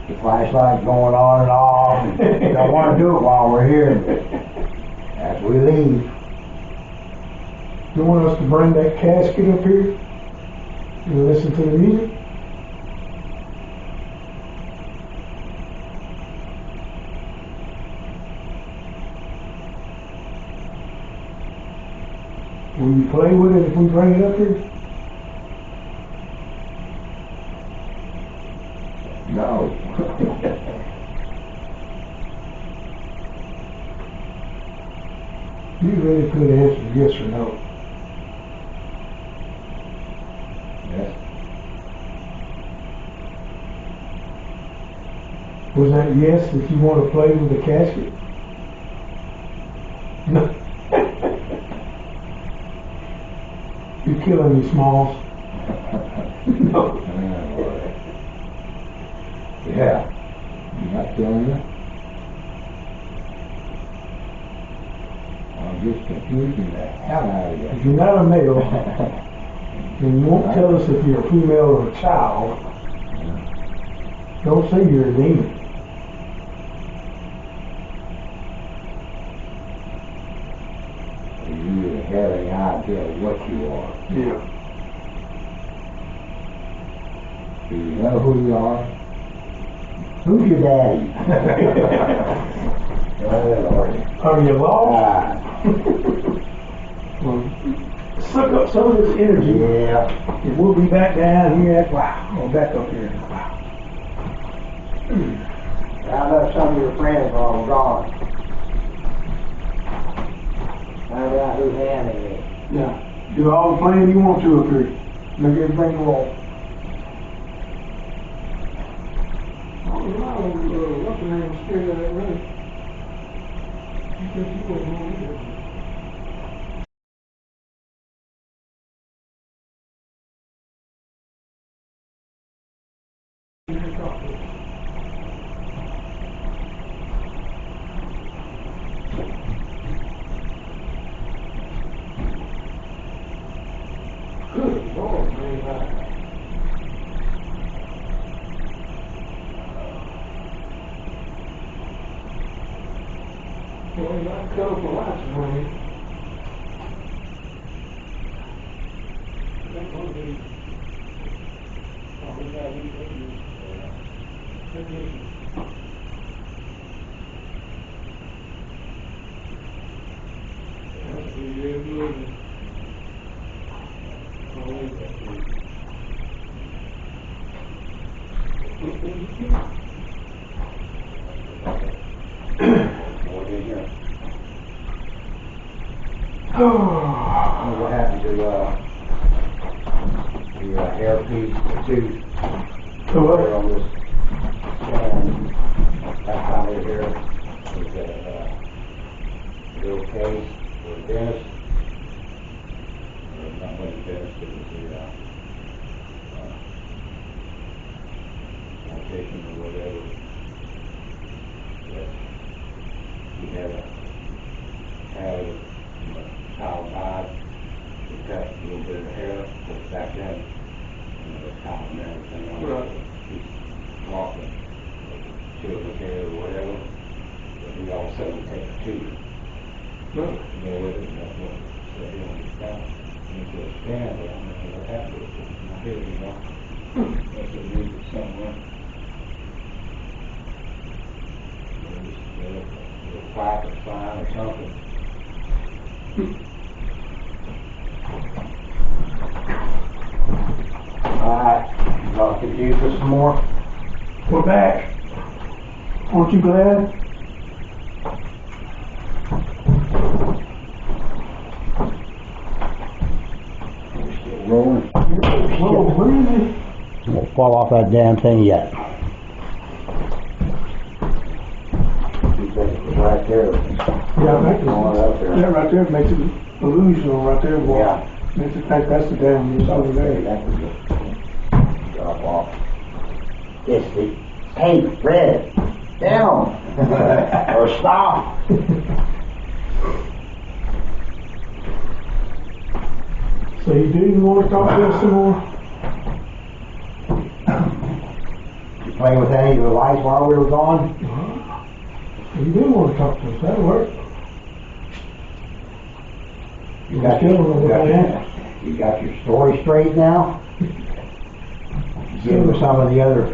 the flashlight going on and off. And don't want to do it while we're here. As we leave, You want us to bring that casket up here and listen to the music? Will you play with it if we bring it up here? no. You really could answer yes or no. Yes. Was that yes if you want to play with the casket? No. You're killing me, Smalls. No. Yeah. I'm not killing you. I'm just confusing the hell out of you. If you're not a male, then you won't tell us if you're a female or a child. Don't say you're a demon. You really have any idea what you are. Yeah. Do you know who you are? Who's your daddy? Oh, Lord. Are you lost? Well, suck up some of this energy. Yeah. And we'll be back down here. Wow. Or back up here. Wow. Round up some of your friends while we're gone. Find out who's handing me. Yeah. Do all the playing you want to up here. Make everything roll. Oh, no, what's the name? Scared of that room. You said you wasn't on either. Good Lord, man. Well, we got a couple of lights around here. That one be. Oh, we got these. What happened to the hairpiece, the tooth? There on this stand, last time we were here, was that little case for the dentist. Or not really the dentist, it was the mortician or whatever. That he had a child died, he cut a little bit of hair, but back then, the common and everything on it, he's walking, children's hair or whatever, but he all of a sudden take a tooth. Go with it, and that's what said he on his back. And he said, stand, but I don't know what happened with it. And I hear it, that's what it is, it's somewhere. Little plaque or sign or something. Alright, y'all confused us some more? We're back. Aren't you glad? We're still rolling. Whoa, really? Won't fall off that damn thing yet. Right there. Yeah, that Going up there. that right there makes it illusional right there. Boy. Yeah. Makes it think that's the damn news over there. That was a drop off. It's the, hey, Red, down, or stop. So you do want to talk to us some more? You playing with any of the lights while we were gone? You do want to talk to us, that'll work. You got your story straight now? Give us some of the other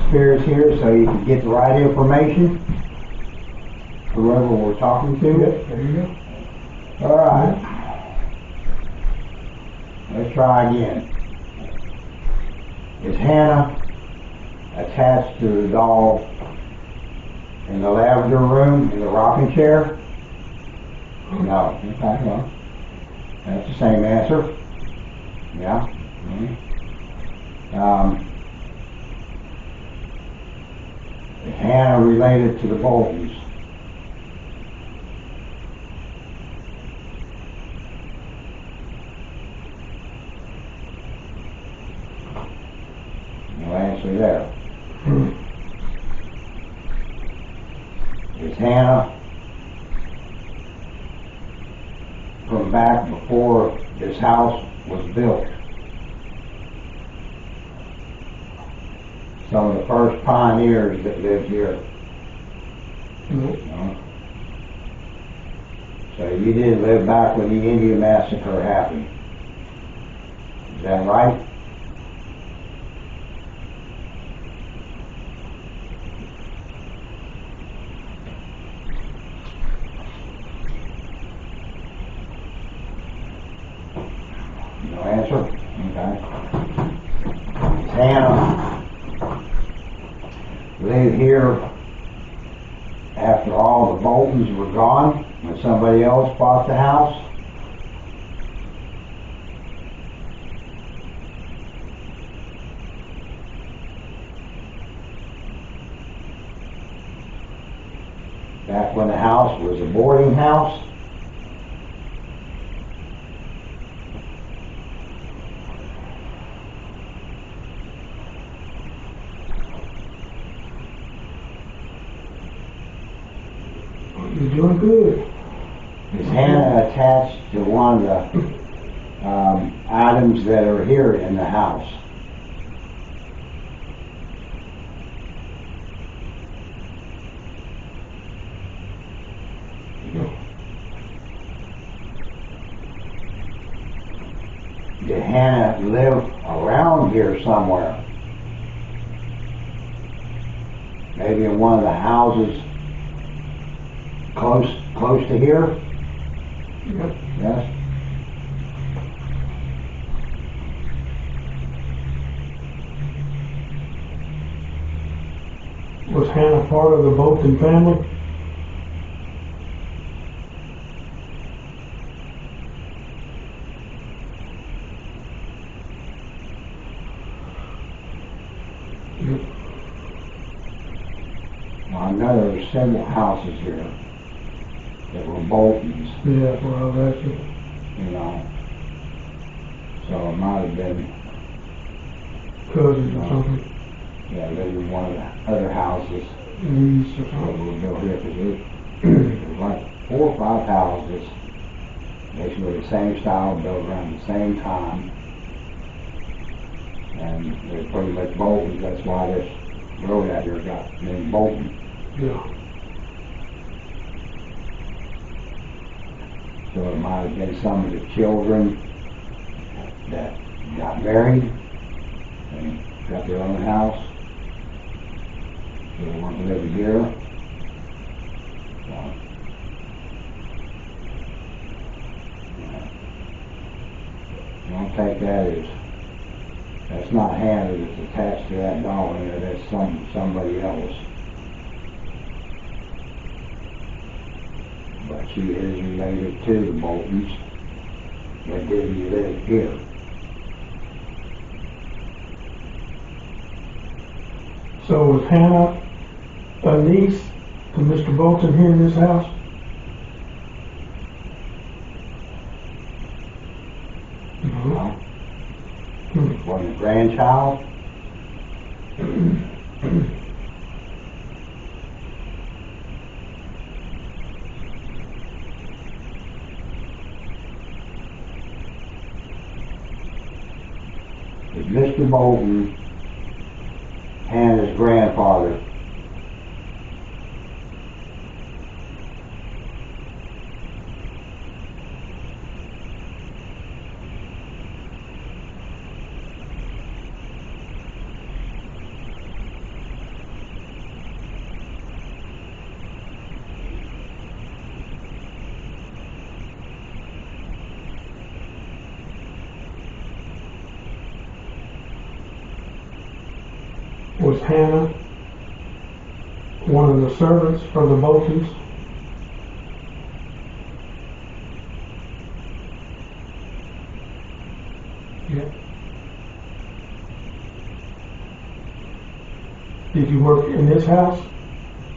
spirits here so you can get the right information? Whoever we're talking to? Yep, there you go. Alright. Let's try again. Is Hannah attached to the doll in the lavender room, in the rocking chair? No. Okay, well, that's the same answer. Yeah. Is Hannah related to the Boltons? No answer there. Is Hannah from back before this house was built? Some of the first pioneers that lived here. No? So you didn't live back when the Indian massacre happened. Is that right? No answer? Okay. Is Hannah lived here after all the Boltons were gone, when somebody else bought the house? Back when the house was a boarding house? You're doing good. Is Hannah attached to one of the items that are here in the house? Did Hannah live around here somewhere? Maybe in one of the houses close to here? Yep. Yes? Was Hannah part of the Bolton family? Well, I know there were several houses here that were Boltons, Yeah, that's what I was asking. you know. So it might have been, Cousins or something. yeah, lived in one of the other houses Niece or that something. were built here, because it was like 4 or 5 houses, basically the same style, built around the same time. And they're pretty much Boltons, that's why this road out here got named Bolton. Yeah. So it might have been some of the children that got married and got their own house. So they weren't living here. So, don't take that as, that's not Hannah that's attached to that doll in there, that's somebody else. But she is related to the Boltons that didn't live here. So was Hannah a niece to Mr. Bolton here in this house? No. Wasn't a grandchild. But Mr. Bolton, Hannah's grandfather, Was Hannah one of the servants for the Boltons? Yeah. Did you work in this house?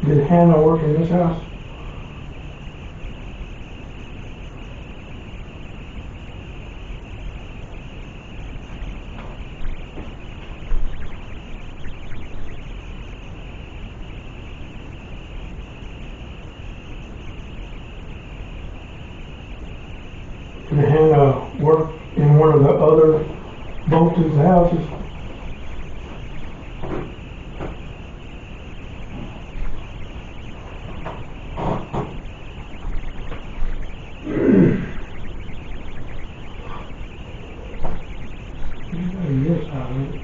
Did Hannah work in this house? Did Hannah work in one of the other Bolton's houses? Yes, I mean.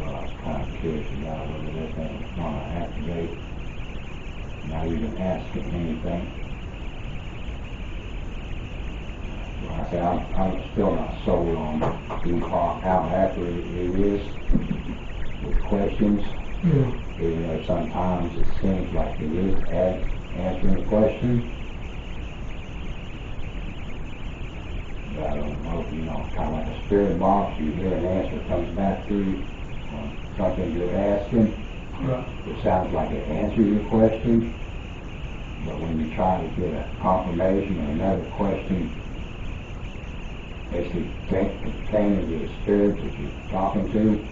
well, I was kind of curious about whether that thing was going to activate. Not even asking anything. Well, I say I'm still not sold on being caught out after it is with questions. Yeah. Even though sometimes it seems like it is answering the question. But I don't know, you know, kind of like a spirit box, you hear an answer comes back to you on something you're asking. Right. It sounds like it answers your question, but when you try to get a confirmation or another question, basically pertaining to the spirit that you're talking to,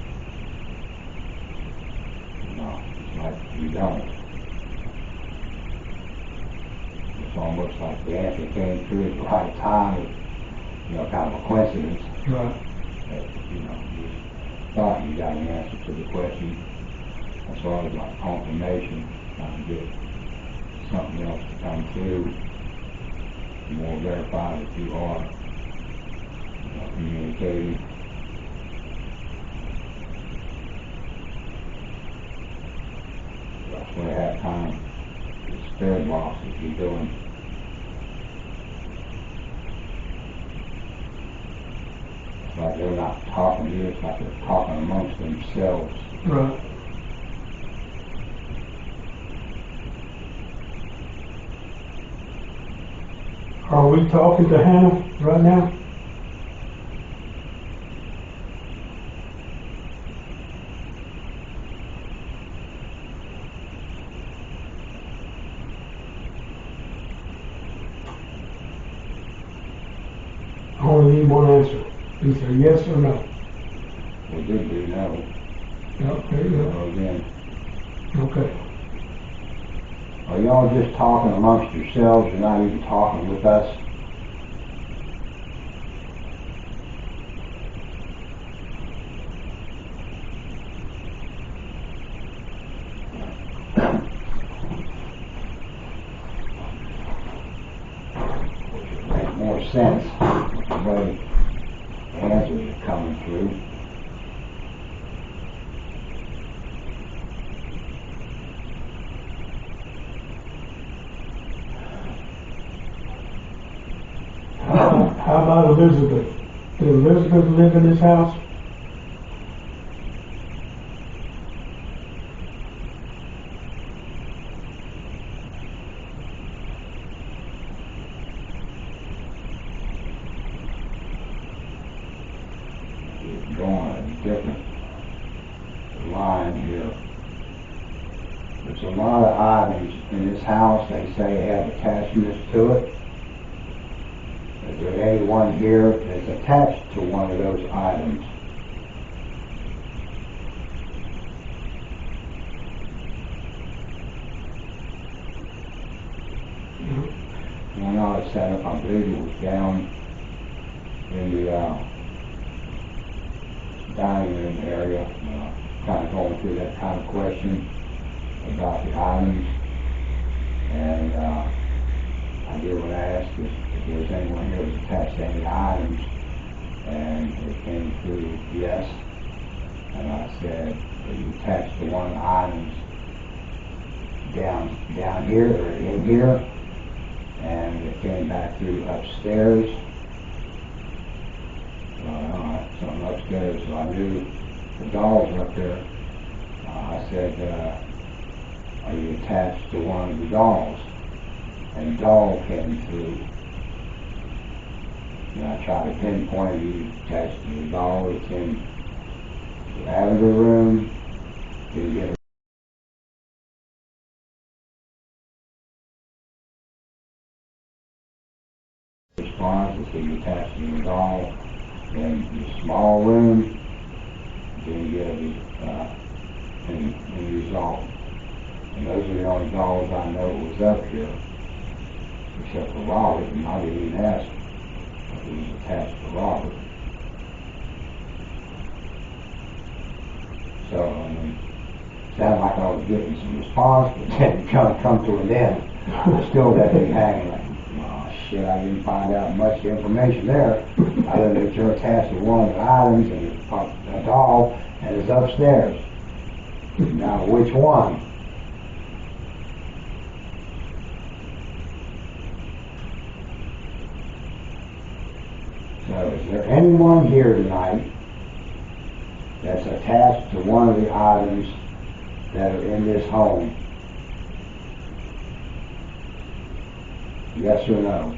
no, it's like you don't. It's almost like the answer came through at the right time, you know, kind of a coincidence Right. that, you know, you thought you got an answer to the question, as far as like confirmation, trying to get something else to come through, more verify that you are communicating. That's where that time the spirit box that you're doing. It's like they're not talking to you, it's like they're talking amongst themselves. Right. Are we talking to Hannah right now? I only need one answer. Either yes or no. We did do no. Yep, there you go. So again, Okay. are y'all just talking amongst yourselves? You're not even talking with us? Make more sense the way answers are coming through. How about Elizabeth? Did Elizabeth live in this house? It's going a different line here. There's a lot of items in this house they say have attachments to it. Is there anyone here that's attached to one of those items? One I was set up, I believe it was down in the dining room area, kind of going through that kind of question about the items. And I did what I asked if there was anyone here that was attached to any items, and it came through yes. And I said, are you attached to one of the items down here or in here? And it came back through upstairs. Something upstairs, so I knew the dolls were up there. I said, are you attached to one of the dolls? And doll came through. And I tried to pinpoint you attached to the doll that's in the lavender room. Didn't get a response. I said you attached to the doll in the small room. Didn't get any result. And those are the only dolls I know was up here, except for Robert, and I didn't even ask if he was attached to Robert. So, I mean, it sounded like I was getting some response, but then it kind of come to an end. I still got me hanging like, oh shit, I didn't find out much information there, other than that you're attached to one of the items and a doll, and it's upstairs. Now, which one? So, is there anyone here tonight that's attached to one of the items that are in this home? Yes or no?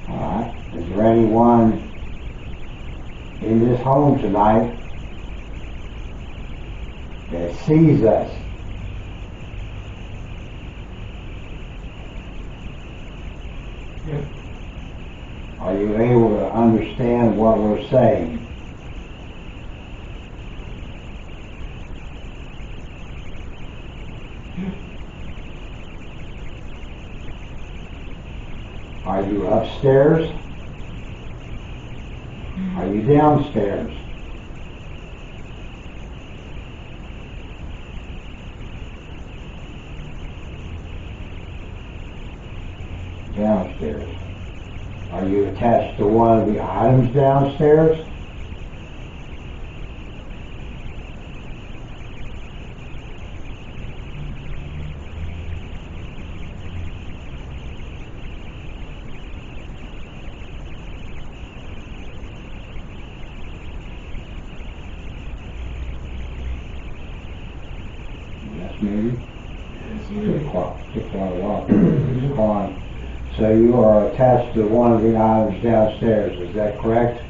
All right. Is there anyone in this home tonight that sees us? Yeah. Are you able to understand what we're saying? Are you upstairs? Are you downstairs? Downstairs. Are you attached to one of the items downstairs? Yes, maybe. Took quite a while. It's fine. So you are attached to one of the items downstairs, is that correct?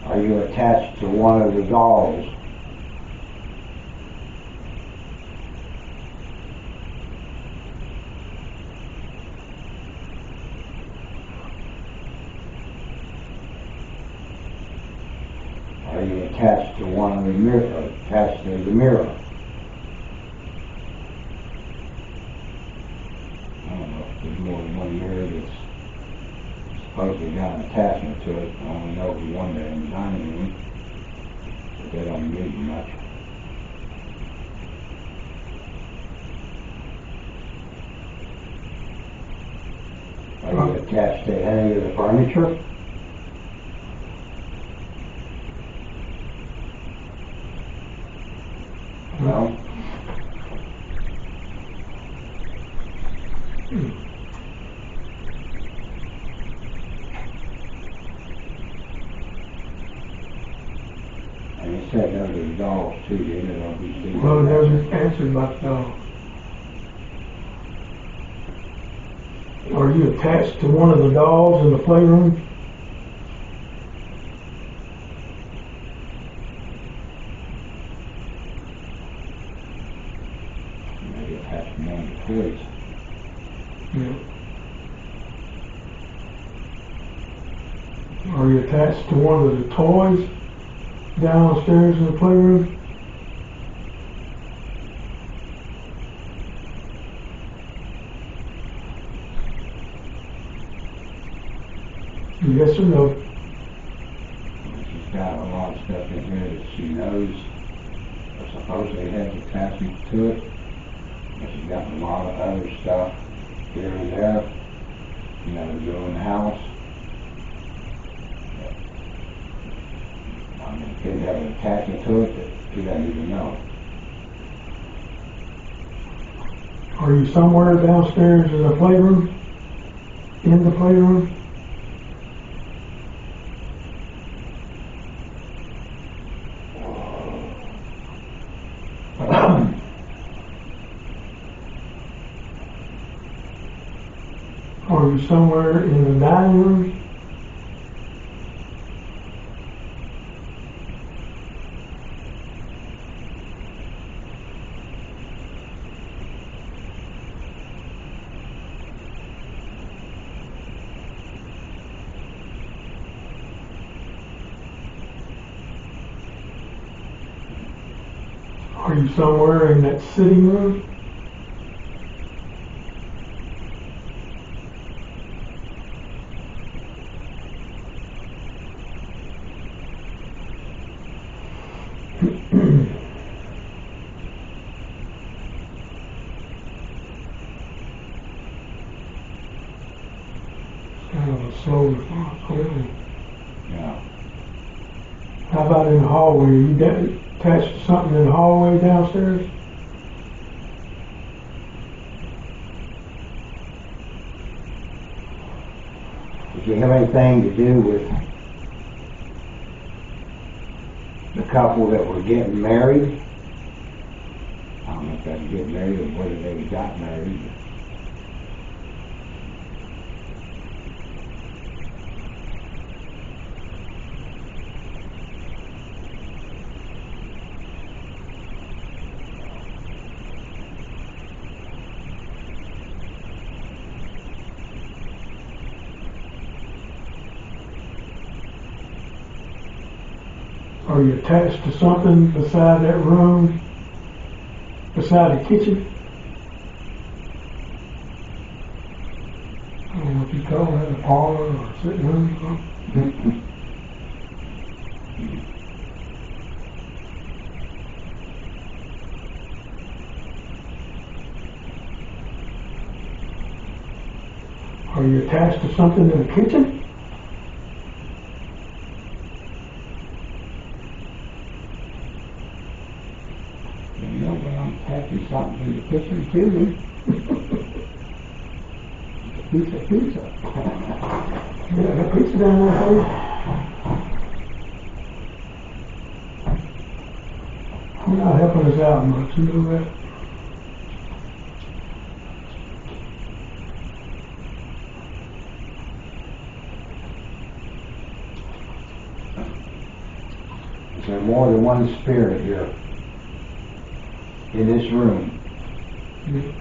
Are you attached to one of the dolls? Are you attached to one of the attached to the mirror? I don't know if there's more than one mirror that's supposedly got an attachment to it. I only know of one there in the dining room, but they don't use it much. Are you attached to any of the furniture? No. And you said those are dolls too, didn't it? Or these things? Well, it doesn't answer about the dog. Are you attached to one of the dolls in the playroom? Maybe attached to one of the toys. Yeah. Are you attached to one of the toys downstairs in the playroom? Yes or no? She's got a lot of stuff in here that she knows or supposedly has attachments to it. But she's got a lot of other stuff here and there, you know, to go in the house. I mean, it could have an attachment to it that she doesn't even know. Are you somewhere downstairs in the playroom? In the playroom? Are you somewhere in the dining room? Are you somewhere in that sitting room? Kind of a slow response, really. Yeah. How about in the hallway? Are you attached to something in the hallway downstairs? Did you have anything to do with the couple that were getting married? I don't know if they were getting married or whether they got married. Are you attached to something beside that room, beside the kitchen? I don't know what you call that, a parlor or a sitting room or something. Are you attached to something in the kitchen? You know, when I'm packing something in the kitchen to me. Pizza. Yeah, that pizza down there, please. You're not helping us out much, you know that? Is there more than one spirit here in this room? Yeah.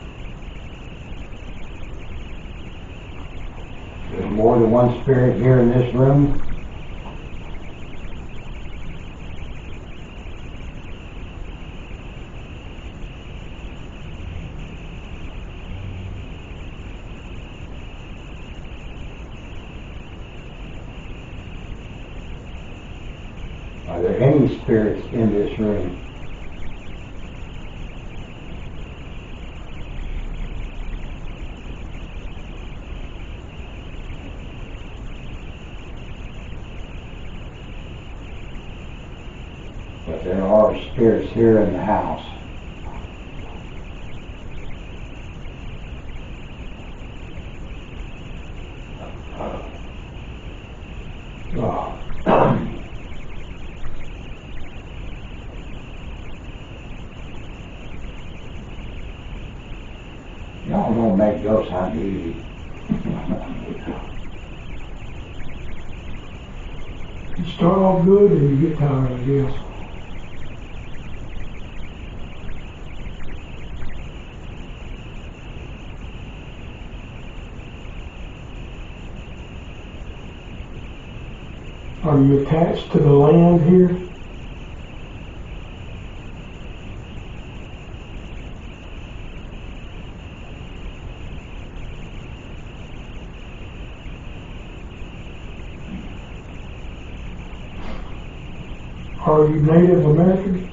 There's more than one spirit here in this room? Are there any spirits in this room? But there are spirits here in the house. Y'all don't make ghost hunt easy. You start off good and you get tired, I guess. Are you attached to the land here? Are you Native American?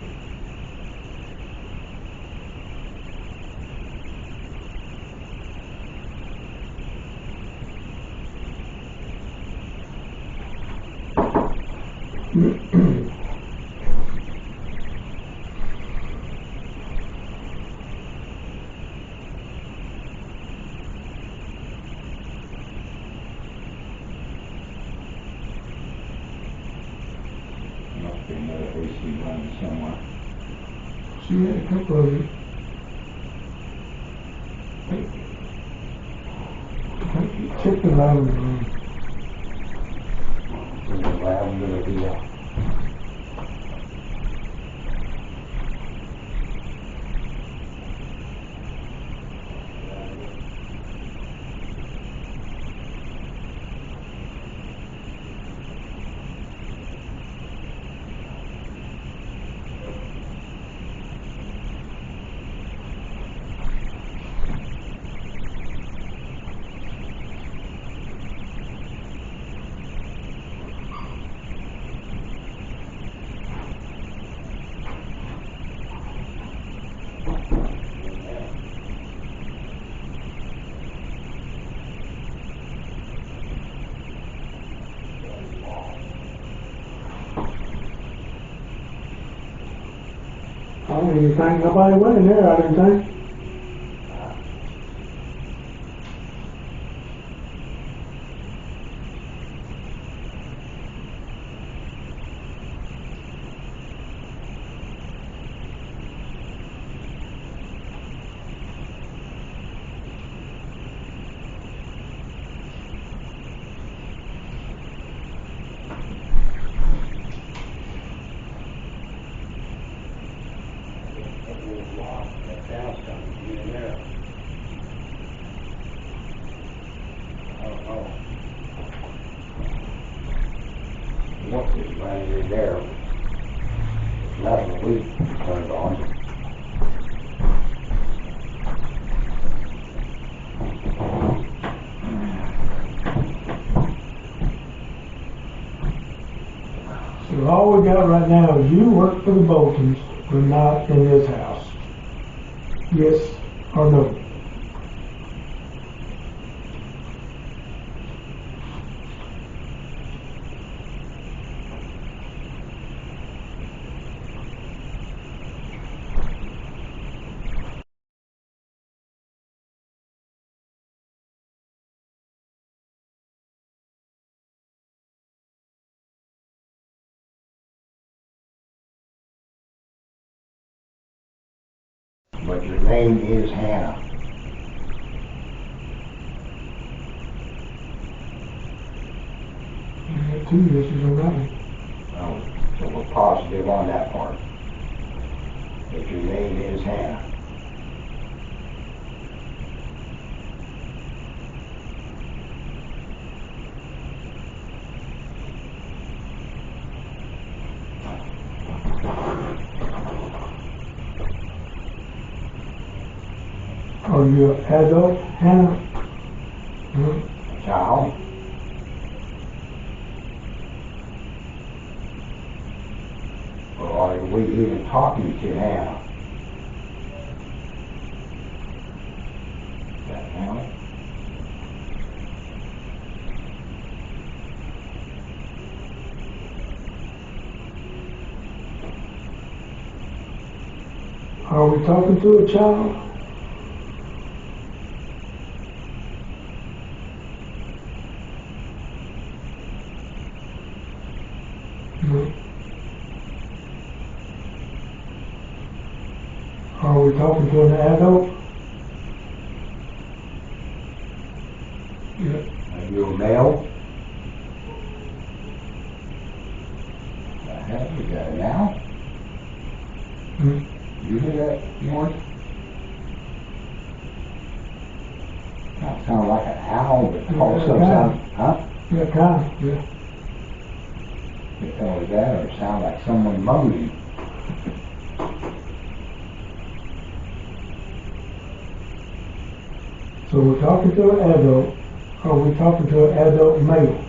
Must be another AC running somewhere. She had a couple of them. Check the lavender room. In the lavender deal. I don't even think nobody went in there, I didn't think. What is running in there? Nothing we turned on. So all we got right now is you work for the Boltons, but not in this house. Yes or no? But your name is Hannah. You got 2 yeses on that one. So we're positive on that part. That your name is Hannah. Are you an adult, Hannah? No. Child? Or are we even talking to Hannah? Is that Hannah? Are we talking to a child? No. Are we talking to an adult? Yeah. Are you a male? The hell is that now? Hmm. You hear that noise? That sounds like an owl, but also sounds, huh? Yeah, kind of, yeah. You tell me that, or it sounds like someone moaning. So we're talking to an adult. Are we talking to an adult male?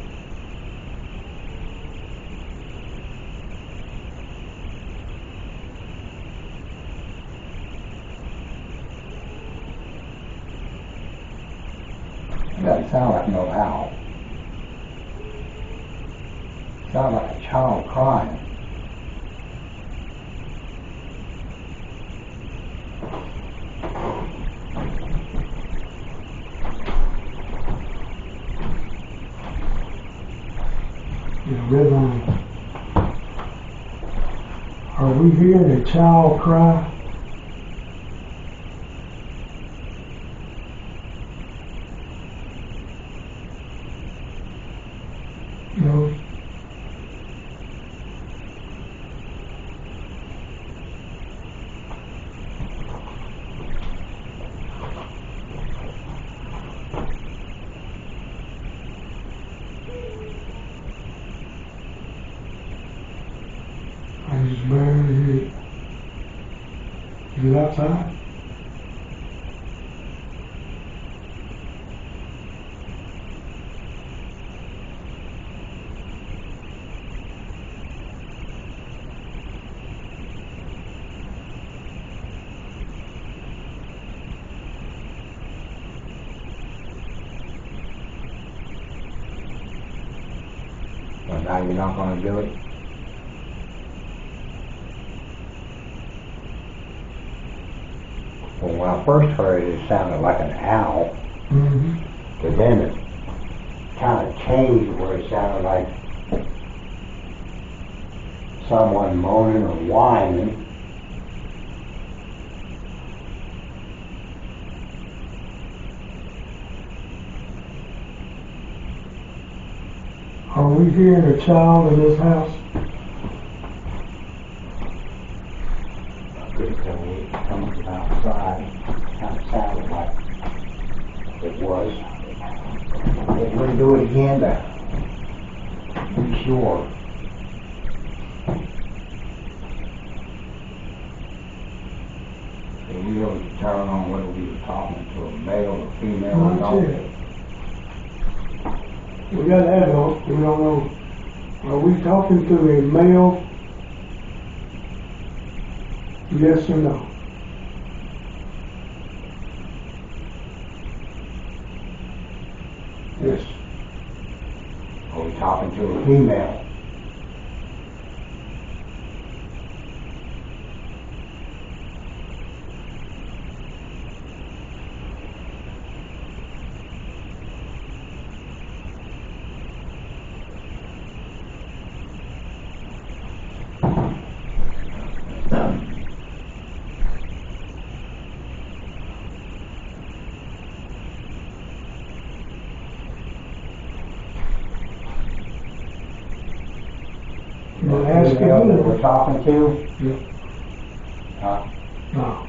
It doesn't sound like no owl. It sounds like a child crying. Yeah, red line. Are we hearing a child cry? No. I just barely hear it. Is it outside? But now you're not going to do it? Well, when I first heard it, it sounded like an owl. Mm-hmm. But then it kind of changed where it sounded like someone moaning or whining. Are we hearing a child in this house? I couldn't tell me it was coming from outside. It kind of sounded like it was. It wouldn't do it again to be sure. we talking to a male? Yes or no? Yes. Are we talking to a female? Well, ask Female that him. we're talking to? Yeah. Huh? No.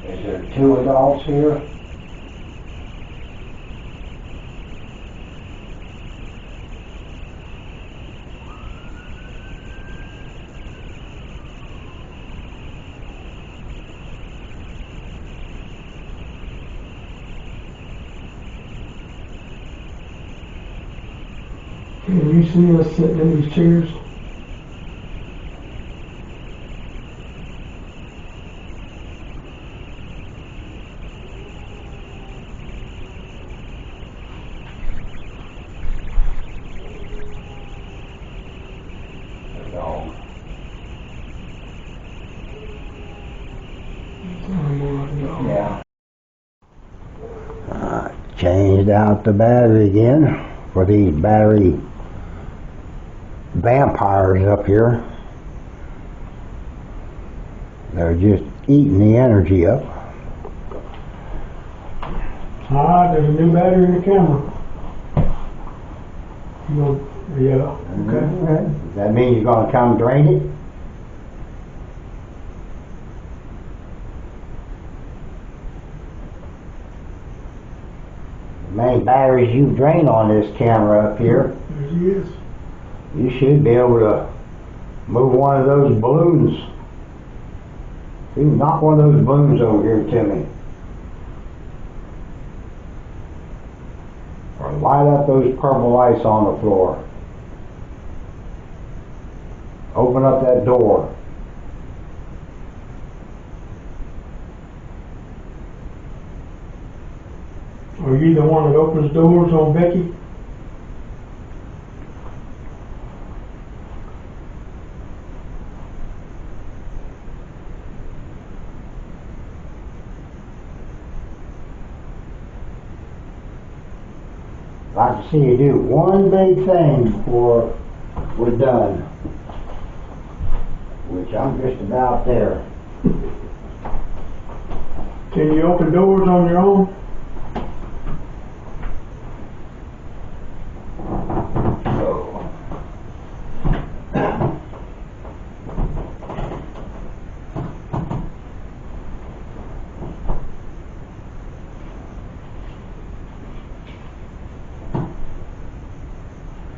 Is there two adults here? Can you see us sitting in these chairs? A dog. Yeah. Changed out the battery again for these battery vampires up here. They're just eating the energy up. There's a new battery in the camera. You know, yeah, okay. Does that mean you're going to come drain it? The many batteries you drain on this camera up here, There she is. you should be able to move one of those balloons. You can knock one of those balloons over here to me. Or light up those purple lights on the floor. Open up that door. Are you the one that opens doors on Becky? I'd like to see you do one big thing before we're done. Which I'm just about there. Can you open doors on your own?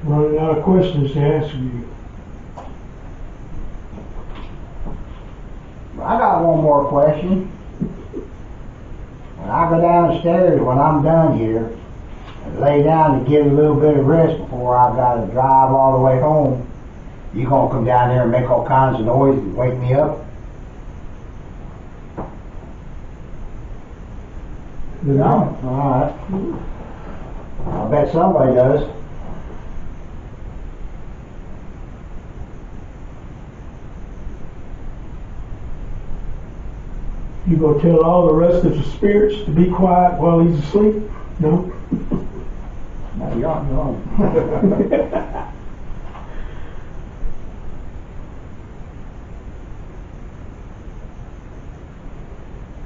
Running out of questions to answer you. I got one more question. When I go downstairs, when I'm done here, and lay down to get a little bit of rest before I gotta drive all the way home, you gonna come down there and make all kinds of noise and wake me up? No? Alright. I bet somebody does. You gonna tell all the rest of the spirits to be quiet while he's asleep? No? No, you're on your own.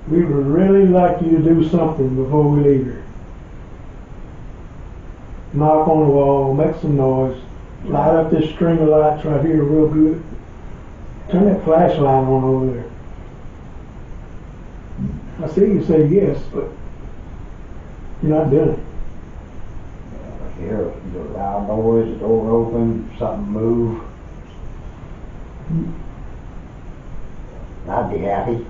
We would really like you to do something before we leave here. Knock on the wall, make some noise, light up this string of lights right here real good. Turn that flashlight on over there. I see you say yes, but you're not doing it. Hear the loud noise, the door open, something move. I'd be happy.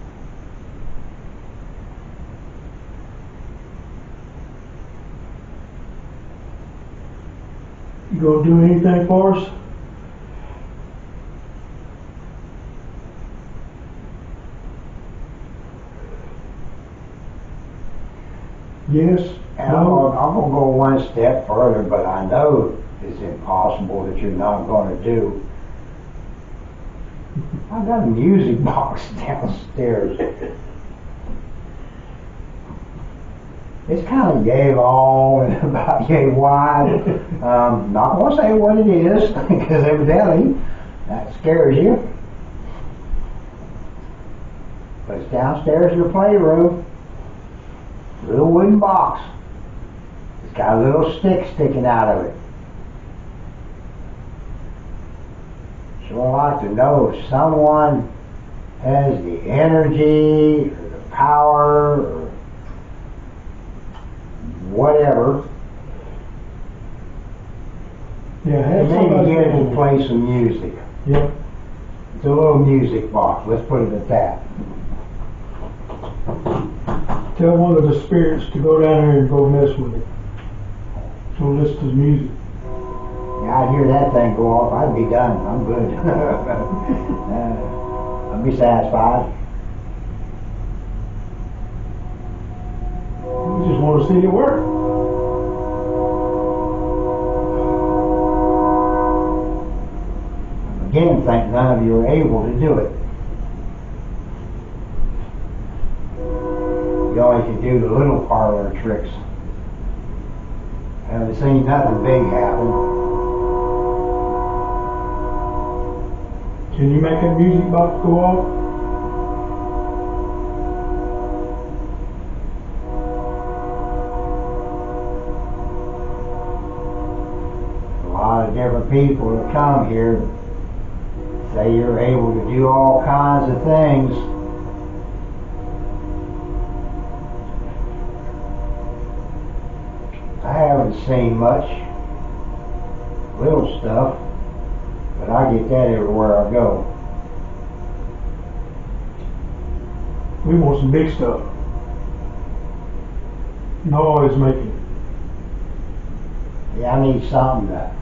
You gonna do anything for us? Yes. And I'm gonna go one step further, but I know it's impossible that you're not gonna do. I got a music box downstairs. It's kind of yay long and about yay wide. Not gonna say what it is, because evidently that scares you. But it's downstairs in the playroom. Little wooden box. It's got a little stick sticking out of it. So I'd like to know if someone has the energy or the power or whatever Yeah, to have maybe somebody get it come to in. play some music. Yep. It's a little music box, let's put it at that. Tell one of the spirits to go down there and go mess with it. So listen to the music. Yeah, I'd hear that thing go off, I'd be done, I'm good. I'd be satisfied. We just want to see it work. Again, think none of you are able to do it. You only can do the little parlor tricks. Haven't seen nothing big happen. Can you make that music box go off? A lot of different people that come here say you're able to do all kinds of things. I haven't seen much. Little stuff. But I get that everywhere I go. We want some big stuff. Noise making. Yeah, I need something that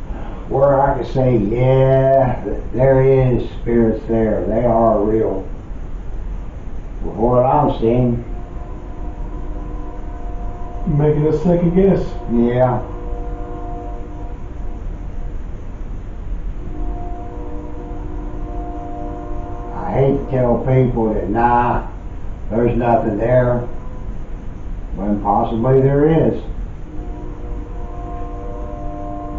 where I can say, yeah, there is spirits there. They are real. With what I'm seeing, Making us second guess. yeah. I hate to tell people that, nah, there's nothing there, when possibly there is.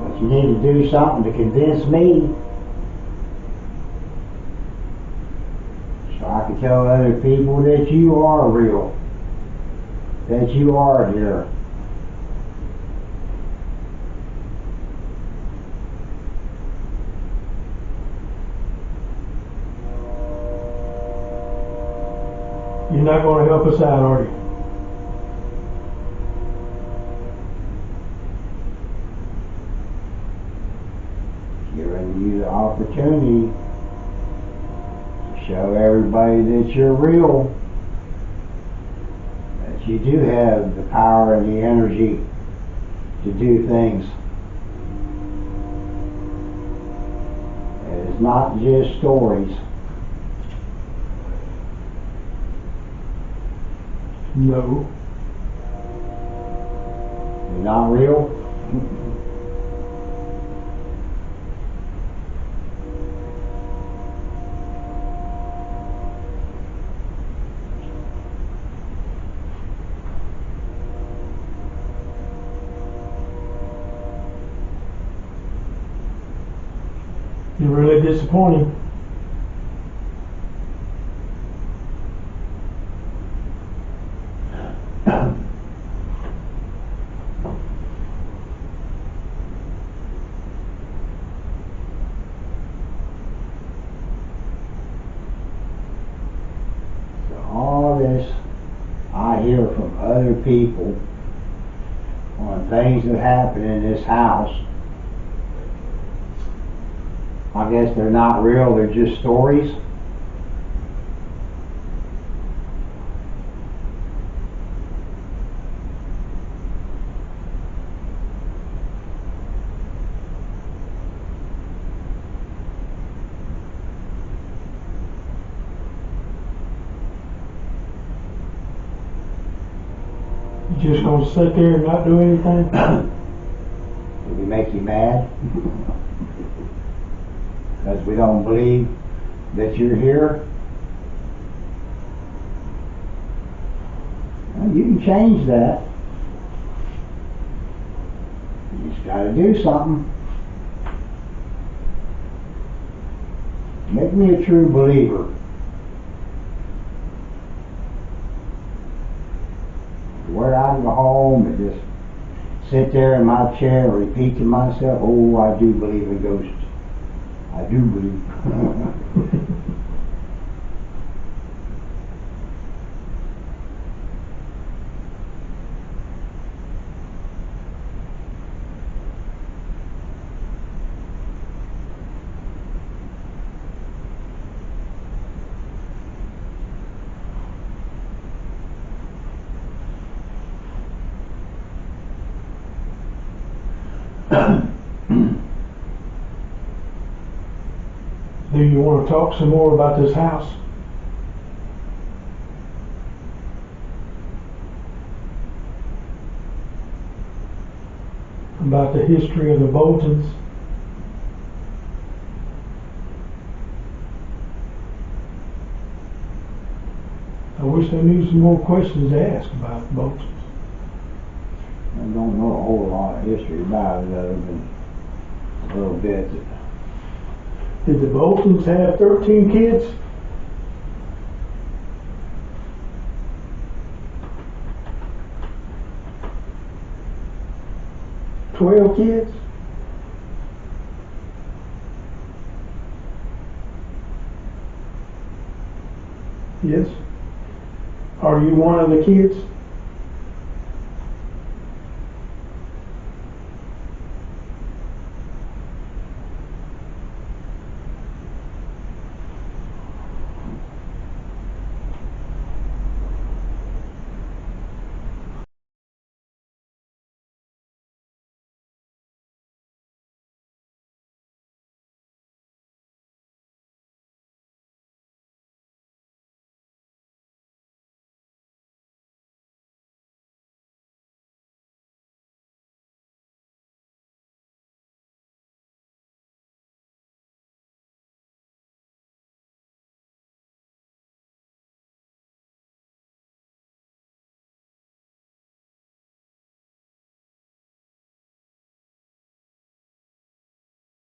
But you need to do something to convince me, so I can tell other people that you are real, that you are here. You're not going to help us out, are you? Giving you the opportunity to show everybody that you're real, that you do have the power and the energy to do things. And it's not just stories. No. You're not real. You're really disappointing. All this I hear from other people on things that happen in this house. I guess they're not real, they're just stories. You just gonna sit there and not do anything? Did we make you mad? Because we don't believe that you're here? Well, you can change that. You just gotta do something. Make me a true believer. Where I go home and just sit there in my chair and repeat to myself, oh, I do believe in ghosts. I do believe. Do you want to talk some more about this house? About the history of the Boltons? I wish I knew some more questions to ask about the Boltons. I don't know a whole lot of history about it other than a little bit. Did the Boltons have 13 kids? $12 kids? Yes. Are you one of the kids?